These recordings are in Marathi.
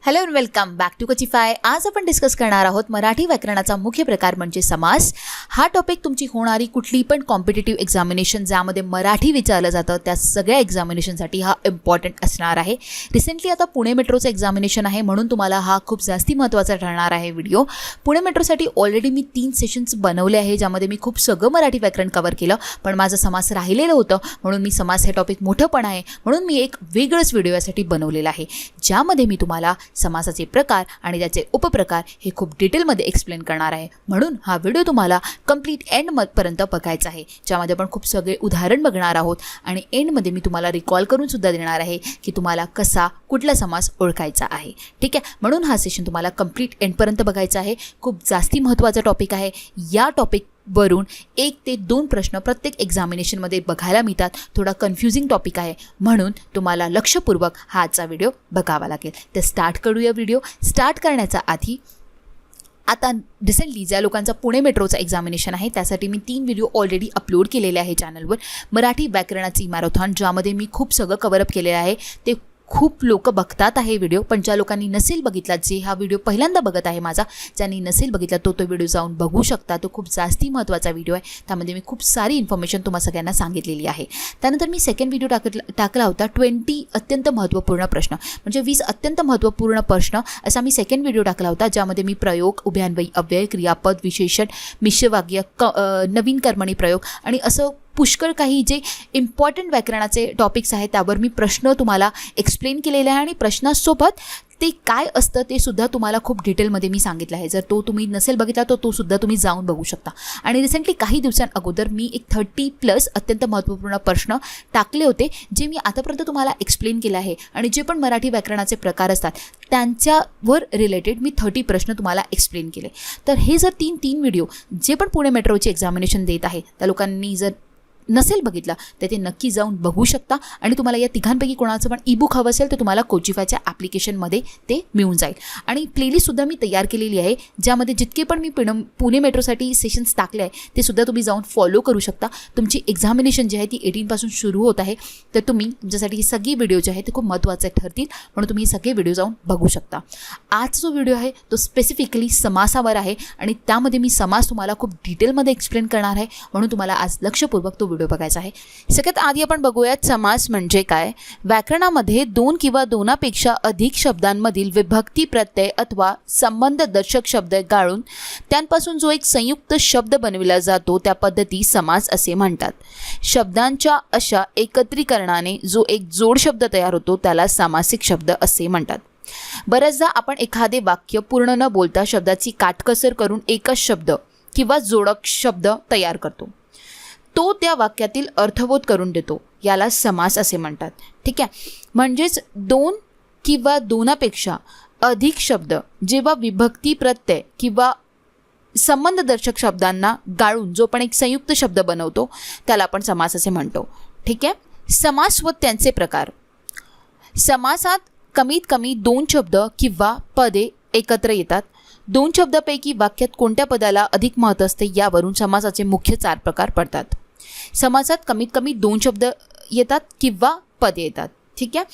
Hello and welcome back to Coachify. आज आपण डिस्कस करणार आहोत मराठी व्याकरणाचा मुख्य प्रकार म्हणजे समास. हा टॉपिक तुमची होणारी कुठली पण कॉम्पिटिटिव्ह एक्झामिनेशन ज्यामध्ये मराठी विचारलं जातं त्या सगळ्या एक्झामिनेशनसाठी हा इम्पॉर्टंट असणार आहे. रिसेंटली आता पुणे मेट्रोचं एक्झामिनेशन आहे म्हणून तुम्हाला हा खूप जास्ती महत्त्वाचा ठरणार आहे व्हिडिओ. पुणे मेट्रोसाठी ऑलरेडी मी 3 सेशन्स बनवले आहे ज्यामध्ये मी खूप सगळं मराठी व्याकरण कव्हर केलं, पण माझं समास राहिलेलं होतं म्हणून मी समास हे टॉपिक मोठं पण आहे म्हणून मी एक वेगळंच व्हिडिओ यासाठी बनवलेला आहे ज्यामध्ये मी तुम्हाला समासाचे प्रकार आणि त्याचे उपप्रकार हे खूप डिटेलमध्ये एक्सप्लेन करणार आहे. म्हणून हा व्हिडिओ तुम्हाला कंप्लीट एंडपर्यंत बघायचा आहे ज्यामध्ये आपण खूप सगळे उदाहरण बघणार आहोत आणि एंडमध्ये मी तुम्हाला रिकॉल करून सुद्धा देणार आहे की तुम्हाला कसा कुठला समास ओळखायचा आहे. ठीक आहे, म्हणून हा सेशन तुम्हाला कंप्लीट एंडपर्यंत बघायचा आहे. खूप जास्ती महत्त्वाचा टॉपिक आहे. या टॉपिक वरून 1 ते 2 प्रश्न प्रत्येक एक्झामिनेशनमध्ये बघायला मिळतात. थोडा कन्फ्युजिंग टॉपिक आहे म्हणून तुम्हाला लक्षपूर्वक हा आजचा व्हिडिओ बघावा लागेल. तर स्टार्ट करूया. व्हिडिओ स्टार्ट करण्याचा आधी आता रिसेंटली ज्या लोकांचा पुणे मेट्रोचं एक्झामिनेशन आहे त्यासाठी मी 3 व्हिडिओ ऑलरेडी अपलोड केलेले आहे चॅनलवर. मराठी व्याकरणाची मॅरेथॉन ज्यामध्ये मी खूप सगळं कव्हरअप केलेलं आहे. ते खूप लोक बघतात आहे व्हिडिओ, पण ज्या लोकांनी नसेल बघितला, जे हा व्हिडिओ पहिल्यांदा बघत आहे माझा, ज्यांनी नसेल बघितला तो व्हिडिओ जाऊन बघू शकता. तो खूप जास्ती महत्त्वाचा व्हिडिओ आहे. त्यामध्ये मी खूप सारी इन्फॉर्मेशन तुम्हाला सगळ्यांना सांगितलेली आहे. त्यानंतर मी सेकंड व्हिडिओ टाकला होता 20 अत्यंत महत्त्वपूर्ण प्रश्न, म्हणजे 20 अत्यंत महत्त्वपूर्ण प्रश्न असा मी सेकंड व्हिडिओ टाकला होता ज्यामध्ये मी प्रयोग, उभयान्वयी, अव्यय, क्रियापद, विशेषण, मिश्रवाक्य, नवीन कर्मणी प्रयोग आणि असं पुष्कळ काही जे इम्पॉर्टंट व्याकरणाचे टॉपिक्स आहेत त्यावर मी प्रश्न तुम्हाला एक्सप्लेन केलेले आहे आणि प्रश्नासोबत ते काय असतं ते सुद्धा तुम्हाला खूप डिटेलमध्ये मी सांगितलं आहे. जर तो तुम्ही नसेल बघितला तो सुद्धा तुम्ही जाऊन बघू शकता. आणि रिसेंटली काही दिवसांअगोदर मी एक 30+ अत्यंत महत्त्वपूर्ण प्रश्न टाकले होते जे मी आतापर्यंत तुम्हाला एक्सप्लेन केलं आहे आणि जे पण मराठी व्याकरणाचे प्रकार असतात त्यांच्यावर रिलेटेड मी 30 प्रश्न तुम्हाला एक्सप्लेन केले. तर हे जर 3 व्हिडिओ जे पण पुणे मेट्रोचे एक्झामिनेशन देत आहे त्या लोकांनी जर नसेल बघितला तर ते नक्की जाऊन बघू शकता. आणि तुम्हाला या तिघांपैकी कोणाचं पण ईबुक हवं असेल तर तुम्हाला कोचिफायच्या ॲप्लिकेशनमध्ये ते मिळून जाईल. आणि प्लेलिस्टसुद्धा मी तयार केलेली आहे ज्यामध्ये जितके पण मी पुणे मेट्रोसाठी सेशन्स टाकले आहे ते सुद्धा तुम्ही जाऊन फॉलो करू शकता. तुमची एक्झामिनेशन जी आहे ती 18 पासून सुरू होत आहे तर तुम्ही तुमच्यासाठी ही सगळी व्हिडिओ जे आहे ते खूप महत्त्वाचे ठरतील म्हणून तुम्ही हे सगळे व्हिडिओ जाऊन बघू शकता. आज जो व्हिडिओ आहे तो स्पेसिफिकली समासावर आहे आणि त्यामध्ये मी समास तुम्हाला खूप डिटेलमध्ये एक्सप्लेन करणार आहे म्हणून तुम्हाला आज लक्षपूर्वक तो व्हिडिओ बघायचा आहे. सगळ्यात आधी आपण बघूयात समास म्हणजे काय. व्याकरणामध्ये 2 किंवा 2पेक्षा अधिक शब्दांमधील विभक्ती, प्रत्यय अथवा संबंधदर्शक शब्द गाळून त्यांपासून जो एक संयुक्त शब्द बनविला जातो त्या पद्धती समास असे म्हणतात. शब्दांच्या अशा एकत्रीकरणाने जो एक जोड शब्द तयार होतो त्याला सामासिक शब्द असे म्हणतात. बऱ्याचदा आपण एखादे वाक्य पूर्ण न बोलता शब्दाची काटकसर करून एकच शब्द किंवा जोडक शब्द तयार करतो. तो त्या वाक्यातील अर्थबोध करून देतो, याला समास असे म्हणतात. ठीक आहे, म्हणजेच 2 किंवा 2पेक्षा अधिक शब्द जेव्हा विभक्ती, प्रत्यय किंवा संबंधदर्शक शब्दांना गाळून जो पण एक संयुक्त शब्द बनवतो त्याला आपण समास असे म्हणतो. ठीक आहे, समास व त्यांचे प्रकार. समासात कमीत कमी 2 शब्द किंवा पदे एकत्र येतात. 2 शब्दापैकी वाक्यात कोणत्या पदाला अधिक महत्त्व असते यावरून समासाचे मुख्य 4 प्रकार पडतात. समासात कमीत कमी 2 शब्द येतात किंवा पदे येतात. ठीक आहे,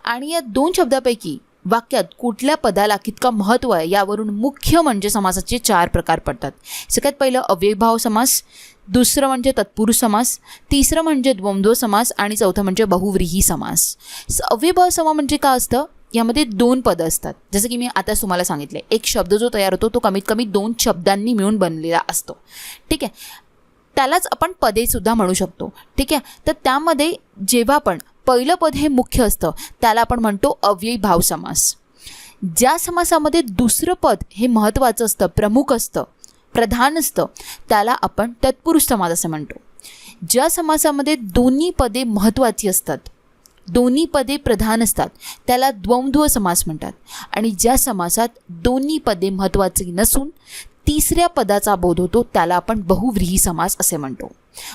आणि या 2 शब्दापैकी वाक्यात कुठल्या पदाला कितका महत्त्व आहे यावरून मुख्य म्हणजे समासाचे 4 प्रकार पडतात. सगळ्यात पहिलं अव्ययीभाव समास, दुसरं म्हणजे तत्पुरुष समास, तिसरं म्हणजे द्वंद्व समास आणि चौथं म्हणजे बहुव्रीही समास. अव्ययीभाव समास म्हणजे काय असतं, यामध्ये 2 पदं असतात. जसं की मी आताच तुम्हाला सांगितले, एक शब्द जो तयार होतो तो कमीत कमी 2 शब्दांनी मिळून बनलेला असतो. ठीक आहे, त्यालाच आपण पदेसुद्धा म्हणू शकतो. ठीक आहे, तर त्यामध्ये जेव्हा पण पहिलं पद हे मुख्य असतं त्याला आपण म्हणतो अव्ययीभाव समास. ज्या समासामध्ये दुसरं पद हे महत्त्वाचं असतं, प्रमुख असतं, प्रधान असतं त्याला आपण तत्पुरुष समास असं म्हणतो. ज्या समासामध्ये दोन्ही पदे महत्त्वाची असतात, दोन्ही पदे प्रधान असतात त्याला द्वंद्व समास म्हणतात. आणि ज्या समासात दोन्ही पदे महत्त्वाची नसून तिसऱ्या पदाचा बोध होतो त्याला आपण बहुव्रीही समास असे म्हणतो.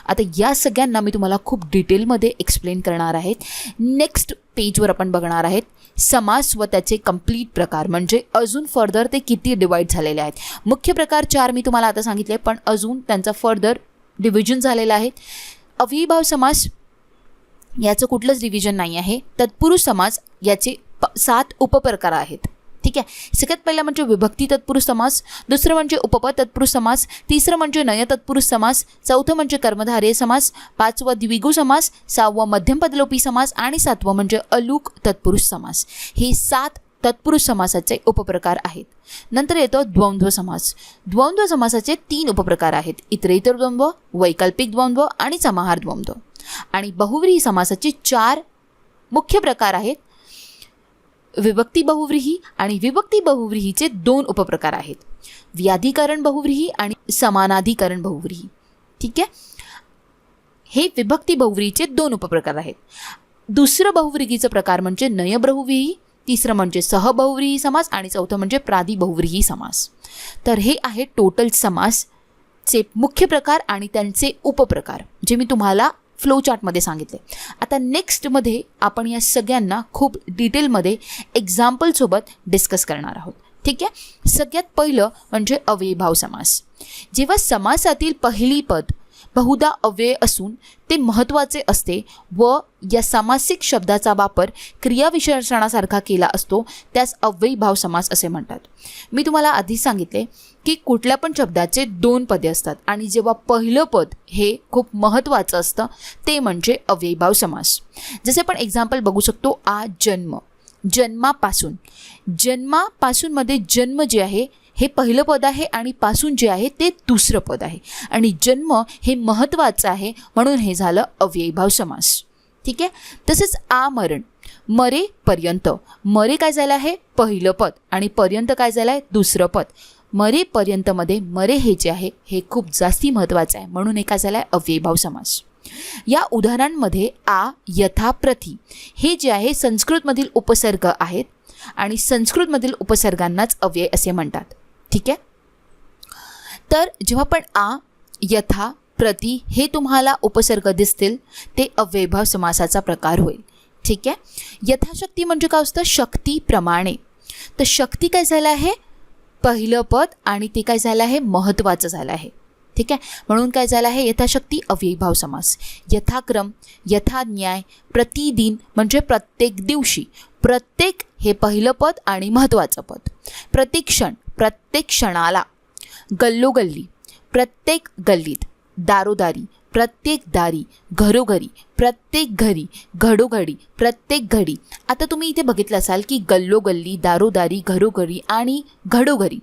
आता या सगळ्यांना मी तुम्हाला खूप डिटेलमध्ये एक्सप्लेन करणार आहे. नेक्स्ट पेजवर आपण बघणार आहेत समास व त्याचे कंप्लीट प्रकार, म्हणजे अजून फर्दर ते किती डिवाईड झालेले आहेत. मुख्य प्रकार 4 मी तुम्हाला आता सांगितले, पण अजून त्यांचा फर्दर डिव्हिजन झालेला आहे. अव्ययीभाव समास याचं कुठलंच डिव्हिजन नाही आहे. तत्पुरुष समास याचे 7 उपप्रकार आहेत. ठीक आहे. सगळ्यात पहिला म्हणजे विभक्ती तत्पुरुष समास, दुसरं म्हणजे उपपद तत्पुरुष समास, तिसरं म्हणजे नय तत्पुरुष समास, चौथं म्हणजे कर्मधारय समास, पाचवं द्विगु समास, सहावं मध्यमपदलोपी समास आणि सातवं म्हणजे अलुक तत्पुरुष समास. हे 7 तत्पुरुष समासाचे उपप्रकार आहेत. नंतर येतो द्वंद्व समास. द्वंद्व समासाचे 3 उपप्रकार आहेत: इतरेतर द्वंद्व, वैकल्पिक द्वंद्व आणि समाहार द्वंद्व. आणि बहुव्रीही समासाचे 4 मुख्य प्रकार आहेत: विभक्ती बहुव्रीही आणि विभक्ती बहुव्रीहीचे 2 उपप्रकार आहेत: व्याधिकरण बहुव्रीही आणि समानाधिकरण बहुव्रीही. ठीक आहे, हे विभक्ती बहुव्रीहीचे 2 उपप्रकार आहेत. दुसरं बहुव्रीहीचं प्रकार म्हणजे नय बहुव्रीही, तिसरं म्हणजे सहबहुव्रीही समास आणि चौथं म्हणजे प्रादि बहुव्रीही समास. तर हे आहे टोटल समासचे मुख्य प्रकार आणि त्यांचे उपप्रकार, जे मी तुम्हाला फ्लो चार्टमध्ये सांगितले. आता नेक्स्टमध्ये आपण या सगळ्यांना खूप डिटेलमध्ये एक्झाम्पलसोबत डिस्कस करणार आहोत. ठीक आहे. सगळ्यात पहिलं म्हणजे अव्ययीभाव समास. जेव्हा समासातील पहिली पद बहुधा अव्यय असून ते महत्त्वाचे असते व या सामासिक शब्दाचा वापर क्रियाविशेषणासारखा केला असतो, त्यास अव्ययीभाव समास असे म्हणतात. मी तुम्हाला आधी सांगितले की कुठल्या पण शब्दाचे 2 पदे असतात आणि जेव्हा पहिलं पद हे खूप महत्त्वाचं असतं ते म्हणजे अव्ययीभाव समास. जसे आपण एक्झाम्पल बघू शकतो, जन्म, जन्मापासून. जन्मापासूनमध्ये जन्म जे आहे हे पहिलं पद आहे आणि पासून जे आहे ते दुसरं पद आहे आणि जन्म हे महत्त्वाचं आहे म्हणून हे झालं अव्ययीभाव समास. ठीक आहे. तसेच मरण, मरेपर्यंत. मरे काय झालं आहे पहिलं पद आणि पर्यंत काय झालं आहे दुसरं पद. मरेपर्यंतमध्ये मरे हे जे आहे हे खूप जास्ती महत्त्वाचं आहे म्हणून हे काय झालं आहे अव्ययीभाव समास. या उदाहरणांमध्ये यथा, प्रति हे जे आहे संस्कृतमधील उपसर्ग आहेत आणि संस्कृतमधील उपसर्गांनाच अव्यय असे म्हणतात. ठीक आहे. तर जेव्हा पण यथा, प्रति हे तुम्हाला उपसर्ग दिसतील ते अव्ययीभाव समासाचा प्रकार होईल. ठीक आहे. यथाशक्ती म्हणजे काय असतं, शक्तीप्रमाणे. तर शक्ती काय झालं आहे पहिलं पद आणि ते काय झालं आहे महत्त्वाचं झालं आहे. ठीक आहे. म्हणून काय झालं आहे यथाशक्ती अव्ययीभाव समास. यथाक्रम, यथान्याय, प्रतिदिन म्हणजे प्रत्येक दिवशी. प्रत्येक हे पहिलं पद आणि महत्त्वाचं पद. प्रतिक्षण, प्रत्येक क्षणाला. गल्लोगल्ली, प्रत्येक गल्लीत. दारोदारी, प्रत्येक दारी. घरोघरी, प्रत्येक घरी. घडोघडी, प्रत्येक घडी. आता तुम्ही इथे बघितलं असाल की गल्लोगल्ली, दारोदारी, घरोघरी आणि घडोघरी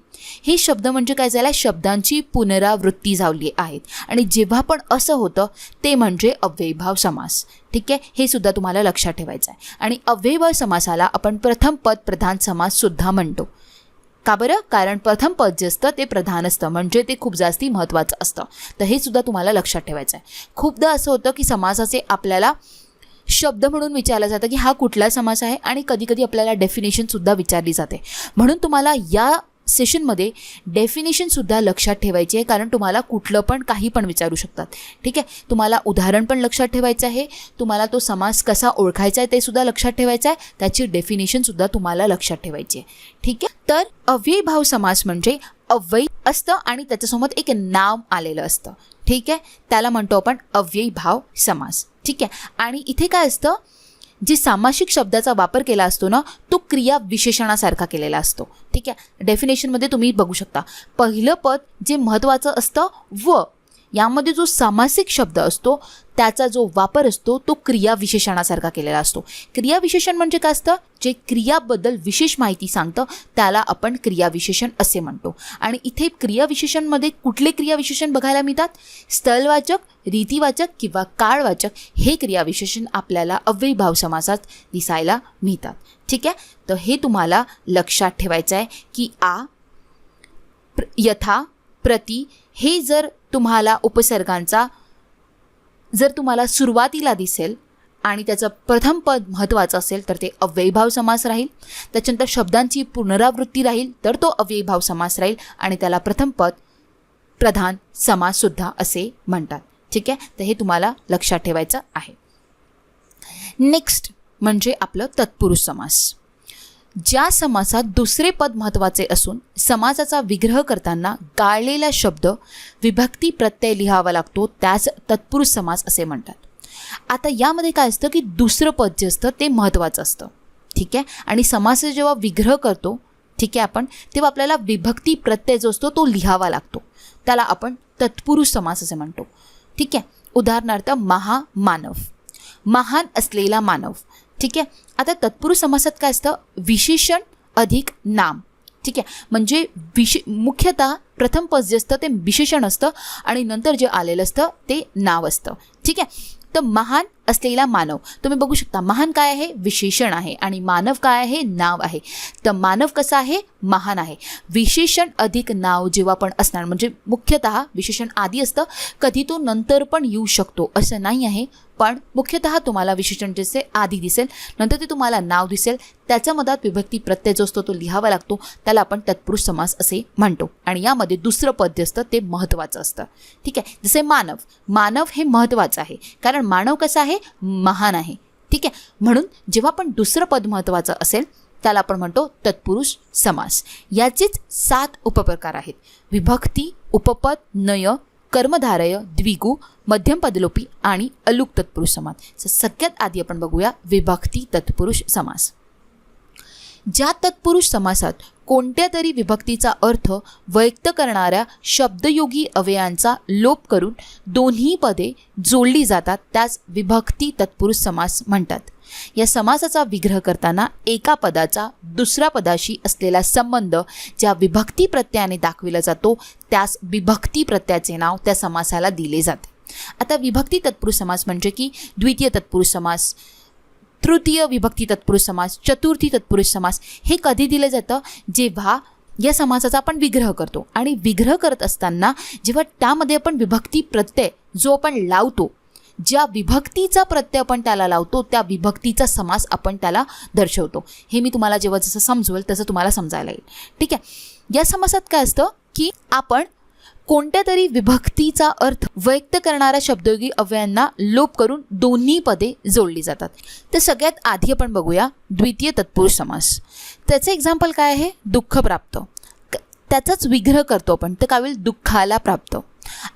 हे शब्द म्हणजे काय झालं शब्दांची पुनरावृत्ती झाली आहेत आणि जेव्हा पण असं होतं ते म्हणजे अव्ययीभाव समास. ठीक आहे. हे सुद्धा तुम्हाला लक्षात ठेवायचं आहे. आणि अव्ययीभाव समासाला आपण प्रथम पद प्रधान समास सुद्धा म्हणतो. का बरं? कारण प्रथम पद जे असतं ते प्रधान असतं म्हणजे ते खूप जास्ती महत्त्वाचं असतं. तर हे सुद्धा तुम्हाला लक्षात ठेवायचं आहे. खूपदा असं होतं की समासाचे आपल्याला शब्द म्हणून विचारलं जातं की हा कुठला समास आहे आणि कधीकधी आपल्याला डेफिनेशनसुद्धा विचारली जाते. म्हणून तुम्हाला या सेशनमध्ये डेफिनेशनसुद्धा लक्षात ठेवायची आहे कारण तुम्हाला कुठलं पण काही पण विचारू शकतात. ठीक आहे. तुम्हाला उदाहरण पण लक्षात ठेवायचं आहे, तुम्हाला तो समास कसा ओळखायचा आहे ते सुद्धा लक्षात ठेवायचं आहे, त्याची डेफिनेशनसुद्धा तुम्हाला लक्षात ठेवायची आहे. ठीक आहे. तर अव्ययीभाव समास म्हणजे अव्ययी असतं आणि त्याच्यासोबत एक नाव आलेलं असतं. ठीक आहे. त्याला म्हणतो आपण अव्ययीभाव समास. ठीक आहे. आणि इथे काय असतं जे सामासिक शब्दाचा वापर केला असतो ना तो क्रिया विशेषणासारखा केलेला असतो. ठीक आहे. डेफिनेशनमध्ये तुम्ही बघू शकता पहिलं पद जे महत्त्वाचं असतं व यामध्ये जो सामासिक शब्द असतो त्याचा जो वापर असतो तो क्रिया विशेषणासारखा केलेला असतो. क्रिया विशेषण म्हणजे काय असतं जे क्रियाबद्दल विशेष माहिती सांगतं त्याला आपण क्रियाविशेषण असे म्हणतो. आणि इथे क्रियाविशेषणमध्ये कुठले क्रियाविशेषण बघायला मिळतात? स्थलवाचक, रीतिवाचक किंवा काळवाचक हे क्रियाविशेषण आपल्याला अव्ययीभाव समासात दिसायला मिळतात. ठीक आहे. तर हे तुम्हाला लक्षात ठेवायचं आहे की यथा, प्रति हे जर तुम्हाला उपसर्गांचा जर तुम्हाला सुरुवातीला दिसेल आणि त्याचं प्रथम पद महत्त्वाचं असेल तर ते अव्ययीभाव समास राहील. त्याच्यानंतर शब्दांची पुनरावृत्ती राहील तर तो अव्ययीभाव समास राहील आणि त्याला प्रथम पद प्रधान समाससुद्धा असे म्हणतात. ठीक आहे. तर हे तुम्हाला लक्षात ठेवायचं आहे. नेक्स्ट म्हणजे आपलं तत्पुरुष समास. ज्या समासात दुसरे पद महत्त्वाचे असून समासाचा विग्रह करताना गाळलेला शब्द विभक्ती प्रत्यय लिहावा लागतो त्यास तत्पुरुष समास असे म्हणतात. आता यामध्ये काय असतं की दुसरं पद जे असतं ते महत्त्वाचं असतं. ठीक आहे. आणि समास जेव्हा विग्रह करतो ठीक आहे, आपण तेव्हा आपल्याला विभक्ती प्रत्यय जो असतो तो लिहावा लागतो, त्याला आपण तत्पुरुष समास असे म्हणतो. ठीक आहे, उदाहरणार्थ महामानव, महान असलेला मानव. ठीक आहे, आता तत्पुरुष समासात काय असतं, विशेषण अधिक नाम. ठीक आहे, म्हणजे मुख्यतः प्रथम पद जे असतं ते विशेषण असतं आणि नंतर जे आलेलं असतं ते नाव असतं. ठीक आहे, तर महान असलेला मानव तुम्ही बघू शकता, महान काय आहे, विशेषण आहे, आणि मानव काय आहे, नाव आहे. तर मानव कसा आहे, महान आहे. विशेषण अधिक नाव जेव्हा पण असणार, म्हणजे मुख्यतः विशेषण आधी असतं, कधी तो नंतर पण येऊ शकतो असं नाही आहे, पण मुख्यतः तुम्हाला विशेषण जे आधी दिसेल, नंतर ते तुम्हाला नाव दिसेल, त्याच्या मधात विभक्ती प्रत्यय जो असतो तो लिहावा लागतो, त्याला आपण तत्पुरुष समास असे म्हणतो. आणि यामध्ये दुसरं पद जे असतं ते महत्त्वाचं असतं. ठीक आहे, जसे मानव, मानव हे महत्त्वाचं आहे, कारण मानव कसा आहे, महान आहे. ठीक आहे, म्हणून जेव्हा पण दुसरं पद महत्त्वाचं असेल त्याला आपण म्हणतो तत्पुरुष समास. याचेच 7 उपप्रकार आहेत: विभक्ती, उपपद, नय, कर्मधारय, द्विगु, मध्यम पदलोपी आणि अलुक तत्पुरुष समास. सगळ्यात आधी आपण बघूया विभक्ती तत्पुरुष समास. ज्या तत्पुरुष समासात कोणत्या तरी विभक्तीचा अर्थ व्यक्त करणाऱ्या शब्दयोगी अव्ययांचा लोप करून दोन्ही पदे जोडली जातात त्यास विभक्ती तत्पुरुष समास म्हणतात. या समासाचा विग्रह करताना एका पदाचा दुसऱ्या पदाशी असलेला संबंध ज्या विभक्ती प्रत्ययाने दाखविला जातो त्यास विभक्ती प्रत्ययाचे नाव त्या समासाला दिले जाते. आता विभक्ती तत्पुरुष समास म्हणजे की द्वितीय तत्पुरुष समास, तृतीय विभक्ती तत्पुरुष समास, चतुर्थी तत्पुरुष समास हे कधी दिलं जातं, जेव्हा या समासाचा आपण विग्रह करतो. आणि विग्रह करत असताना जेव्हा त्यामध्ये आपण विभक्ती प्रत्यय जो आपण लावतो, ज्या विभक्तीचा प्रत्यय आपण त्याला लावतो त्या विभक्तीचा समास आपण त्याला दर्शवतो. हे मी तुम्हाला जेव्हा जसं समजवेल तसं तुम्हाला समजायला येईल. ठीक आहे, या समासात काय असतं की आपण कोणत्या तरी विभक्तीचा अर्थ व्यक्त करणाऱ्या शब्दयोगी अव्ययांना लोप करून दोन्ही पदे जोडली जातात. तर सगळ्यात आधी आपण बघूया द्वितीय तत्पुरुष समास. त्याचे एक्झाम्पल काय आहे, दुःख प्राप्त, त्याचाच विग्रह करतो आपण, तर काय होईल, दुःखाला प्राप्त.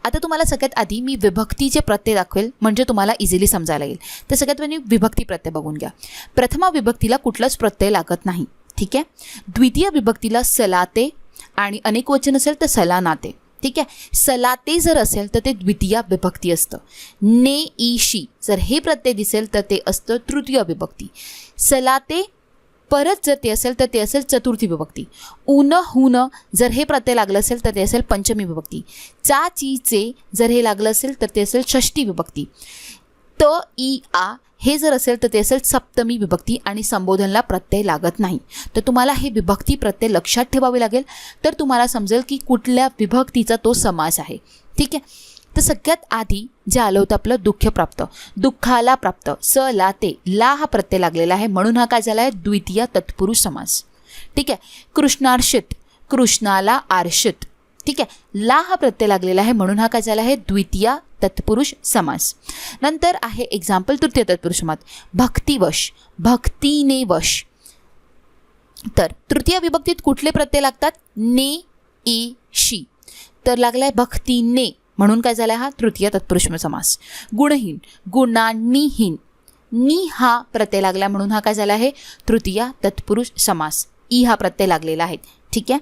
आता तुम्हाला सगळ्यात आधी मी विभक्तीचे प्रत्यय दाखवेल म्हणजे तुम्हाला इझिली समजायला येईल. तर सगळ्यात पहिले विभक्ती प्रत्यय बघून घ्या. प्रथमा विभक्तीला कुठलाच प्रत्यय लागत नाही. ठीक आहे, द्वितीय विभक्तीला सलाते आणि अनेक वचन असेल तर सलानाते. ठीक आहे, सलाते जर असेल तर ते द्वितीय विभक्ती असतं. ने ईशी जर हे प्रत्यय दिसेल तर ते असतं तृतीय विभक्ती. सलाते परत जर ते असेल तर ते असेल चतुर्थी विभक्ती. उन हुन जर हे प्रत्यय लागलं असेल तर ते असेल पंचमी विभक्ती. चा ची चे जर हे लागलं असेल तर ते असेल षष्ठी विभक्ती. त ई आ हे जर असेल तर ते असेल सप्तमी विभक्ती आणि संबोधनला प्रत्यय लागत नाही. तर तुम्हाला हे विभक्ती प्रत्यय लक्षात ठेवावे लागेल, तर तुम्हाला समजेल की कुठल्या विभक्तीचा तो समास आहे. ठीक आहे, तर सगळ्यात आधी जे आलं होतं आपलं दुःख प्राप्त, दुःखाला प्राप्त, स ला ते, ला हा प्रत्यय लागलेला आहे म्हणून हा काय झाला आहे, द्वितीय तत्पुरुष समास. ठीक आहे, कृष्णार्षित, कृष्णाला आर्षित. ठीक आहे, ला हा प्रत्यय लागलेला आहे म्हणून हा काय झाला आहे, द्वितीय तत्पुरुष समास. नंतर आहे एक्झाम्पल तृतीय तत्पुरुष समास. भक्तिवश, भक्तीने वश. तर तृतीय विभक्तीत कुठले प्रत्यय लागतात, ने ई शी, तर लागलाय भक्तीने म्हणून काय झाला हा तृतीय तत्पुरुष समास. गुणहीन, गुणांनीहीन, नी हा प्रत्यय लागला म्हणून हा काय झाला आहे, तृतीय तत्पुरुष समास. ई हा प्रत्यय लागलेला आहे. ठीक आहे,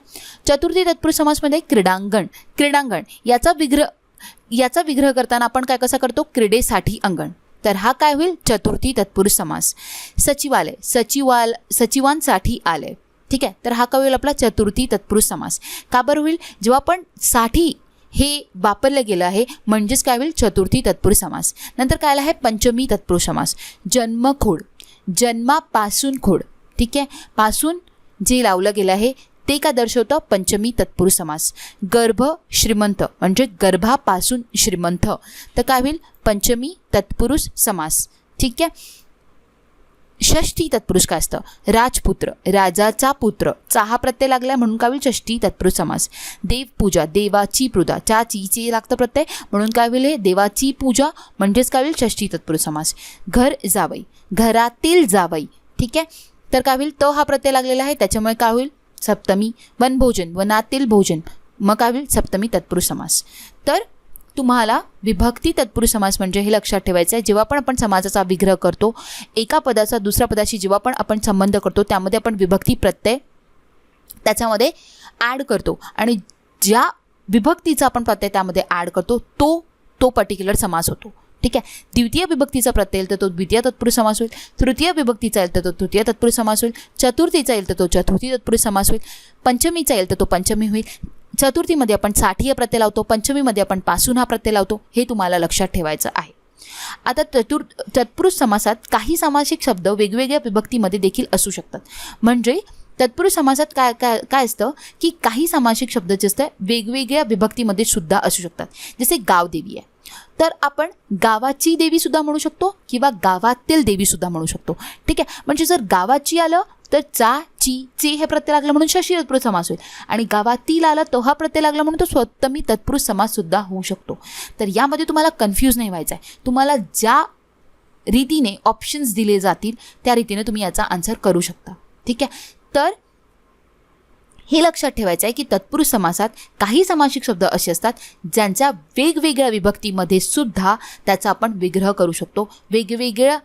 चतुर्थी तत्पुरुष समासमध्ये क्रीडांगण, क्रीडांगण याचा विग्रह करताना आपण काय कसा करतो, क्रीडेसाठी अंगण, तर हा काय होईल, चतुर्थी तत्पुरुष समास. सचिवालय, सचिवांसाठी आलय. ठीक आहे, तर हा काय होईल आपला चतुर्थी तत्पुरुष समास. का बरं होईल, जेव्हा आपण साठी हे वापरलं गेलं आहे म्हणजेच काय होईल, चतुर्थी तत्पुरुष समास. नंतर काय आलं आहे, पंचमी तत्पुरुष समास. जन्मखोड, जन्मापासून खोड. ठीक आहे, पासून जे लावलं गेलं आहे ते का दर्शवतं, पंचमी तत्पुरुष समास. गर्भ श्रीमंत म्हणजे गर्भापासून श्रीमंत, तर काय होईल, पंचमी तत्पुरुष समास. ठीक आहे, षष्ठी तत्पुरुष काय असतं, राजपुत्र, राजाचा पुत्र, चा हा प्रत्यय लागला म्हणून काय होईल, षष्ठी तत्पुरुष समास. देवपूजा, देवाची पूजा, चा ची चे लागतं प्रत्यय म्हणून काय होईल, हे देवाची पूजा म्हणजेच काय होईल, षष्ठी तत्पुरुष समास. घर जावई, घरातील जावई. ठीक आहे, तर काय होईल, तो हा प्रत्यय लागलेला आहे त्याच्यामुळे काय होईल, सप्तमी. वनभोजन, वनातील भोजन, मग काय होईल, सप्तमी तत्पुरुष समास. तर तुम्हाला विभक्ती तत्पुरुष समास म्हणजे हे लक्षात ठेवायचं आहे, जेव्हा पण आपण समासाचा विग्रह करतो, एका पदाचा दुसऱ्या पदाशी जेव्हा पण आपण संबंध करतो त्यामध्ये आपण विभक्ती प्रत्यय त्याच्यामध्ये ॲड करतो आणि ज्या विभक्तीचा आपण प्रत्यय त्यामध्ये ॲड करतो तो पर्टिक्युलर समास होतो. ठीक आहे. द्वितीय विभक्तीचा प्रत्यय येईल तर तो द्वितीय तत्पुरुष समास होईल. तृतीय विभक्तीचा येईल तर तो तृतीय तत्पुरुष समास होईल. चतुर्थीचा येईल तर तो चतुर्थी तत्पुरुष समास होईल. पंचमीचा येईल तर तो पंचमी होईल. चतुर्थीमध्ये आपण साठी हा प्रत्यय लावतो, पंचमीमध्ये आपण पासून हा प्रत्यय लावतो. हे तुम्हाला लक्षात ठेवायचं आहे. आता तत्पुरुष समासात काही सामासिक शब्द वेगवेगळ्या विभक्तीमध्ये देखील असू शकतात. म्हणजे तत्पुरुष समासात काय काय काय असतं की काही सामासिक शब्द जे असतात वेगवेगळ्या विभक्तीमध्ये सुद्धा असू शकतात. जसे गावदेवी आहे तर आपण गावाची देवीसुद्धा म्हणू शकतो किंवा गावातील देवीसुद्धा म्हणू शकतो. ठीक आहे. म्हणजे जर गावाची आलं तर चा, ची, चे हे प्रत्यय लागलं म्हणून षष्ठी तत्पुरुष समास होईल आणि गावातील आला तो हा प्रत्यय लागला म्हणून तो सप्तमी तत्पुरुष समाससुद्धा होऊ शकतो. तर यामध्ये तुम्हाला कन्फ्यूज नाही व्हायचं आहे. तुम्हाला ज्या रीतीने ऑप्शन्स दिले जातील त्या रीतीने तुम्ही याचा आन्सर करू शकता. ठीक आहे. तर हे लक्षात ठेवायचं आहे की तत्पुरुष समासात काही सामासिक शब्द असे असतात ज्यांच्या वेगवेगळ्या विभक्तीमध्ये सुद्धा त्याचा आपण विग्रह करू शकतो. वेगवेगळ्या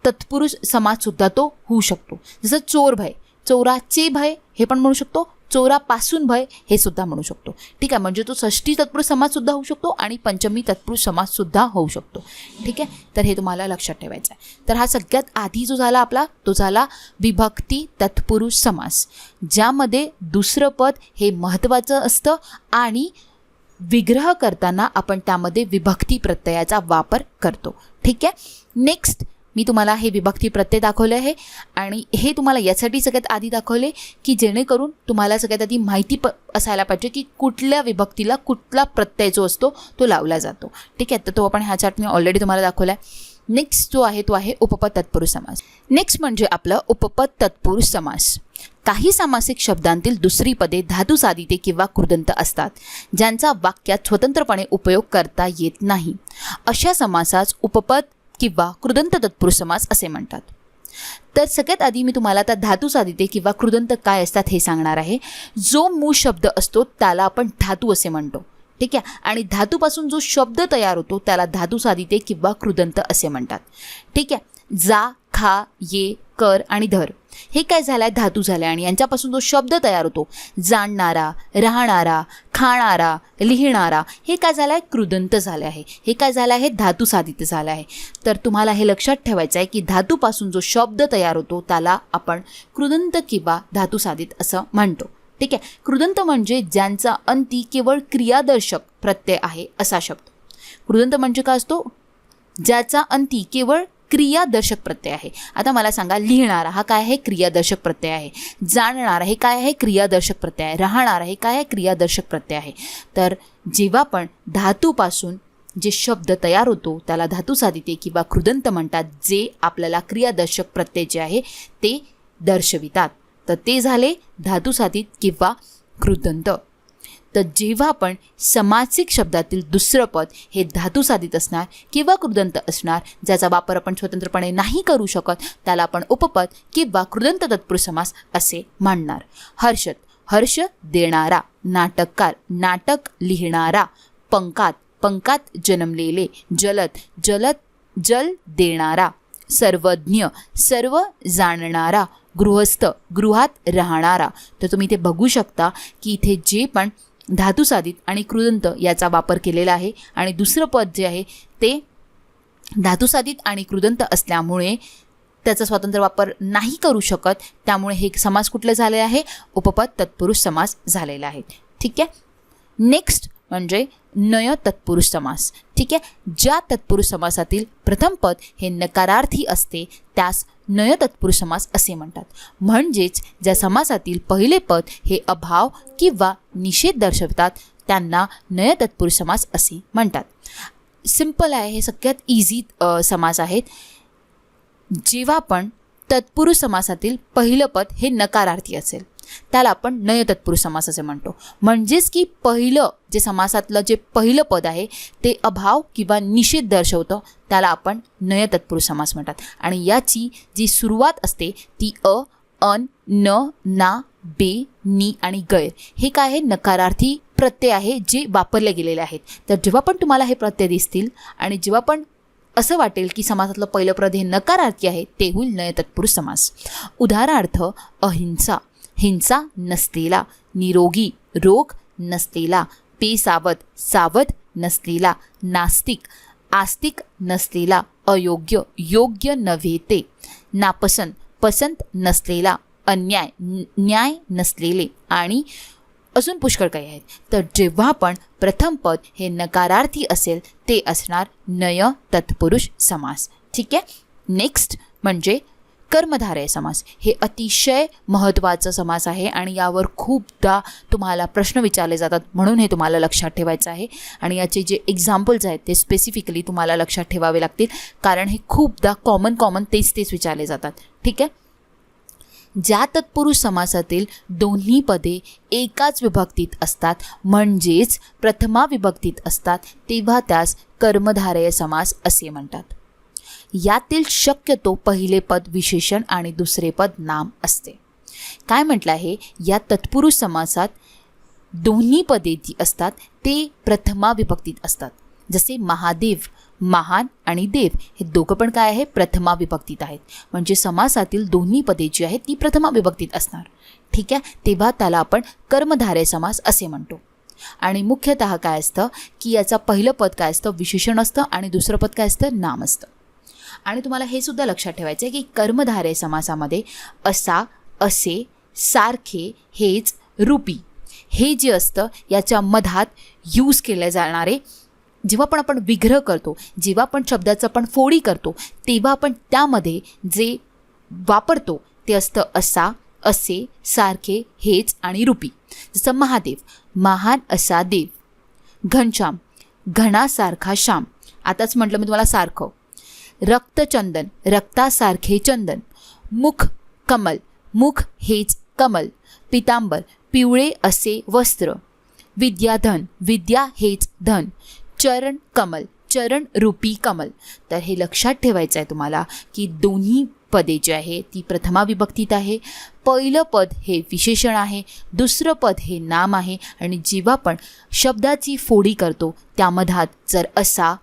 तत्पुरुष समाससुद्धा तो होऊ शकतो. जसं चोर भय, चोराचे भय हे पण म्हणू शकतो. चोरापासून भय हे सुद्धा म्हणू शकतो. ठीक आहे. म्हणजे तो षष्ठी तत्पुरुष समाससुद्धा होऊ शकतो आणि पंचमी तत्पुरुष समाससुद्धा होऊ शकतो. ठीक आहे. तर हे तुम्हाला लक्षात ठेवायचं आहे. तर हा सगळ्यात आधी जो झाला आपला तो झाला विभक्ती तत्पुरुष समास, ज्यामध्ये दुसरं पद हे महत्त्वाचं असतं आणि विग्रह करताना आपण त्यामध्ये विभक्ती प्रत्ययाचा वापर करतो. ठीक आहे. नेक्स्ट मी तुम्हाला हे विभक्ती प्रत्यय दाखवले आहे आणि हे तुम्हाला यासाठी सगळ्यात आधी दाखवले की जेणेकरून तुम्हाला सगळ्यात आधी माहिती असायला पाहिजे की कुठल्या विभक्तीला कुठला प्रत्यय जो असतो तो लावला जातो. ठीक आहे. तर तो आपण ह्या चार्ट मी ऑलरेडी तुम्हाला दाखवला आहे. नेक्स्ट जो आहे तो आहे उपपद तत्पुरुष समास. नेक्स्ट म्हणजे आपलं उपपद तत्पुरुष समास. काही सामासिक शब्दांतील दुसरी पदे धातू साधिते किंवा कृदंत असतात ज्यांचा वाक्यात स्वतंत्रपणे उपयोग करता येत नाही. अशा समासास उपपद किंवा कृदंत तत्पुरुष समास असे म्हणतात. तर सगळ्यात आधी मी तुम्हाला आता धातू साधिते किंवा कृदंत काय असतात हे सांगणार आहे. जो मूळ शब्द असतो त्याला आपण धातू असे म्हणतो. ठीक आहे. आणि धातूपासून जो शब्द तयार होतो त्याला धातू साधिते किंवा कृदंत असे म्हणतात. ठीक आहे. जा, खा, ये, कर आणि धर हे काय झालं आहे धातू झाले आणि यांच्यापासून जो शब्द तयार होतो जाणणारा, राहणारा, खाणारा, लिहिणारा हे काय झालं आहे कृदंत झाले आहे. हे काय झालं आहे धातू साधित झालं आहे. तर तुम्हाला हे लक्षात ठेवायचं आहे की धातूपासून जो शब्द तयार होतो त्याला आपण कृदंत किंवा धातू साधित असं म्हणतो. ठीक आहे. कृदंत म्हणजे ज्यांचा अंती केवळ क्रियादर्शक प्रत्यय आहे असा शब्द. कृदंत म्हणजे काय असतो ज्याचा अंती केवळ क्रियादर्शक प्रत्यय आहे. आता मला सांगा लिहिणारा हा काय आहे क्रियादर्शक प्रत्यय आहे. जाणणारा हे काय आहे क्रियादर्शक प्रत्यय आहे. राहणारा हे काय आहे क्रियादर्शक प्रत्यय आहे. तर जेव्हा पण धातूपासून जे शब्द तयार होतो त्याला धातू साधिते किंवा कृदंत म्हणतात जे आपल्याला क्रियादर्शक प्रत्यय जे आहे ते दर्शवितात. तर ते झाले धातू साधित किंवा कृदंत. तर जेव्हा आपण समासिक शब्दातील दुसरं पद हे धातू साधित असणार किंवा कृदंत असणार ज्याचा वापर आपण स्वतंत्रपणे नाही करू शकत त्याला आपण उपपद किंवा कृदंत तत्पुरुष समास असे म्हणणार. हर्षद, हर्ष देणारा. नाटककार, नाटक लिहिणारा. पंकात, पंकात जन्मलेले. जलद, जलद जल देणारा. सर्वज्ञ, सर्व जाणणारा. गृहस्थ, गृहात राहणारा. तर तुम्ही ते बघू शकता की इथे जे पण धातू साधित आणि कृदंत याचा वापर केलेला आहे आणि दुसरं पद जे आहे ते धातू साधित आणि कृदंत असल्यामुळे त्याचा स्वतंत्र वापर नाही करू शकत. त्यामुळे हे समास कुठले झाले आहे उपपद तत्पुरुष समास झालेला आहे. ठीक आहे. नेक्स्ट म्हणजे नय तत्पुरुष समास. ठीक आहे. ज्या तत्पुरुष समासातील प्रथम पद हे नकारार्थी असते त्यास नय तत्पुरुष समास असे म्हणतात. म्हणजेच ज्या समासातील पहिले पद हे अभाव किंवा निषेध दर्शवतात त्यांना नय तत्पुरुष समास असे म्हणतात. सिंपल आहे, हे सगळ्यात इझी समास आहेत. जेव्हा पण तत्पुरुष समासातील पहिलं पद हे नकारार्थी असेल त्याला आपण नय तत्पुरुष समास असे म्हणतो. म्हणजेच की पहिलं जे समासातलं जे पहिलं पद आहे ते अभाव किंवा निषेध दर्शवतं त्याला आपण नय तत्पुरुष समास म्हणतात. आणि याची जी सुरुवात असते ती अ, अन, न, ना, बे, नी आणि गैर हे काय आहे नकारार्थी प्रत्यय आहे जे वापरले गेलेले आहेत. तर जेव्हा पण तुम्हाला हे प्रत्यय दिसतील आणि जेव्हा पण असं वाटेल की समासातलं पहिलं पद हे नकारार्थी आहे ते होईल नय तत्पुरुष समास. उदाहरणार्थ अहिंसा हिंसा नसलेला, निरोगी रोग नसलेला, बेसावध सावध नसलेला, नास्तिक आस्तिक नसलेला, अयोग्य योग्य नव्हे ते, नापसंत पसंत नसलेला, अन्याय न्याय नसलेले आणि अजून पुष्कळ काही आहेत. तर जेव्हा पण प्रथम पद हे नकारार्थी असेल ते असणार नय तत्पुरुष समास. ठीक आहे. नेक्स्ट म्हणजे कर्मधारय समास. हे अतिशय महत्त्वाचं समास आहे आणि यावर खूपदा तुम्हाला प्रश्न विचारले जातात, म्हणून हे तुम्हाला लक्षात ठेवायचं आहे. आणि याचे जे एक्झाम्पल्स आहेत ते स्पेसिफिकली तुम्हाला लक्षात ठेवावे लागतील, कारण हे खूपदा कॉमन तेच विचारले जातात. ठीक आहे. ज्या तत्पुरुष समासातील दोन्ही पदे एकाच विभक्तीत असतात, म्हणजेच प्रथमा विभक्तीत असतात, तेव्हा त्यास कर्मधारय समास असे म्हणतात. यातील शक्यतो पहिले पद विशेषण आणि दुसरे पद नाम असते. काय म्हटलं आहे, या तत्पुरुष समासात दोन्ही पदे जी असतात ते प्रथमा विभक्तीत असतात. जसे महादेव, महान आणि देव हे दोघं पण काय आहे, प्रथमा विभक्तीत आहेत. म्हणजे समासातील दोन्ही पदे जी आहेत ती प्रथमा विभक्तीत असणार. ठीक आहे. तेव्हा त्याला आपण कर्मधारय समास असे म्हणतो. आणि मुख्यतः काय असतं की याचा पहिलं पद काय असतं, विशेषण असतं आणि दुसरं पद काय असतं, नाम असतं. आणि तुम्हाला हे सुद्धा लक्षात ठेवायचं आहे की कर्मधारय समासामध्ये असा, असे, सारखे, हेच, रूपी हे जे असतं याच्या मधात यूज केले जाणारे, जेव्हा पण आपण विग्रह करतो, जेव्हा आपण शब्दाचं आपण फोडी करतो, तेव्हा आपण त्यामध्ये जे वापरतो ते असतं असा, असे, सारखे, हेच आणि रूपी. जसं महादेव, महान असा देव. घनश्याम, घणासारखा श्याम. आताच म्हटलं मी तुम्हाला सारखं. रक्तचंदन, रक्तासारखे चंदन. मुख कमल, मुख हेच कमल. पितांबर, पिवळे असे वस्त्र. विद्याधन, विद्या हेच धन. चरण कमल, चरण रूपी कमल. तर हे लक्षात ठेवायचं आहे तुम्हाला की दोन्ही पदे जे आहे ती प्रथमा विभक्तीत आहे. पहिलं पद हे विशेषण आहे, दुसरं पद हे नाम आहे. आणि जेव्हा पण शब्दाची फोडी करतो त्यामधात जर असा,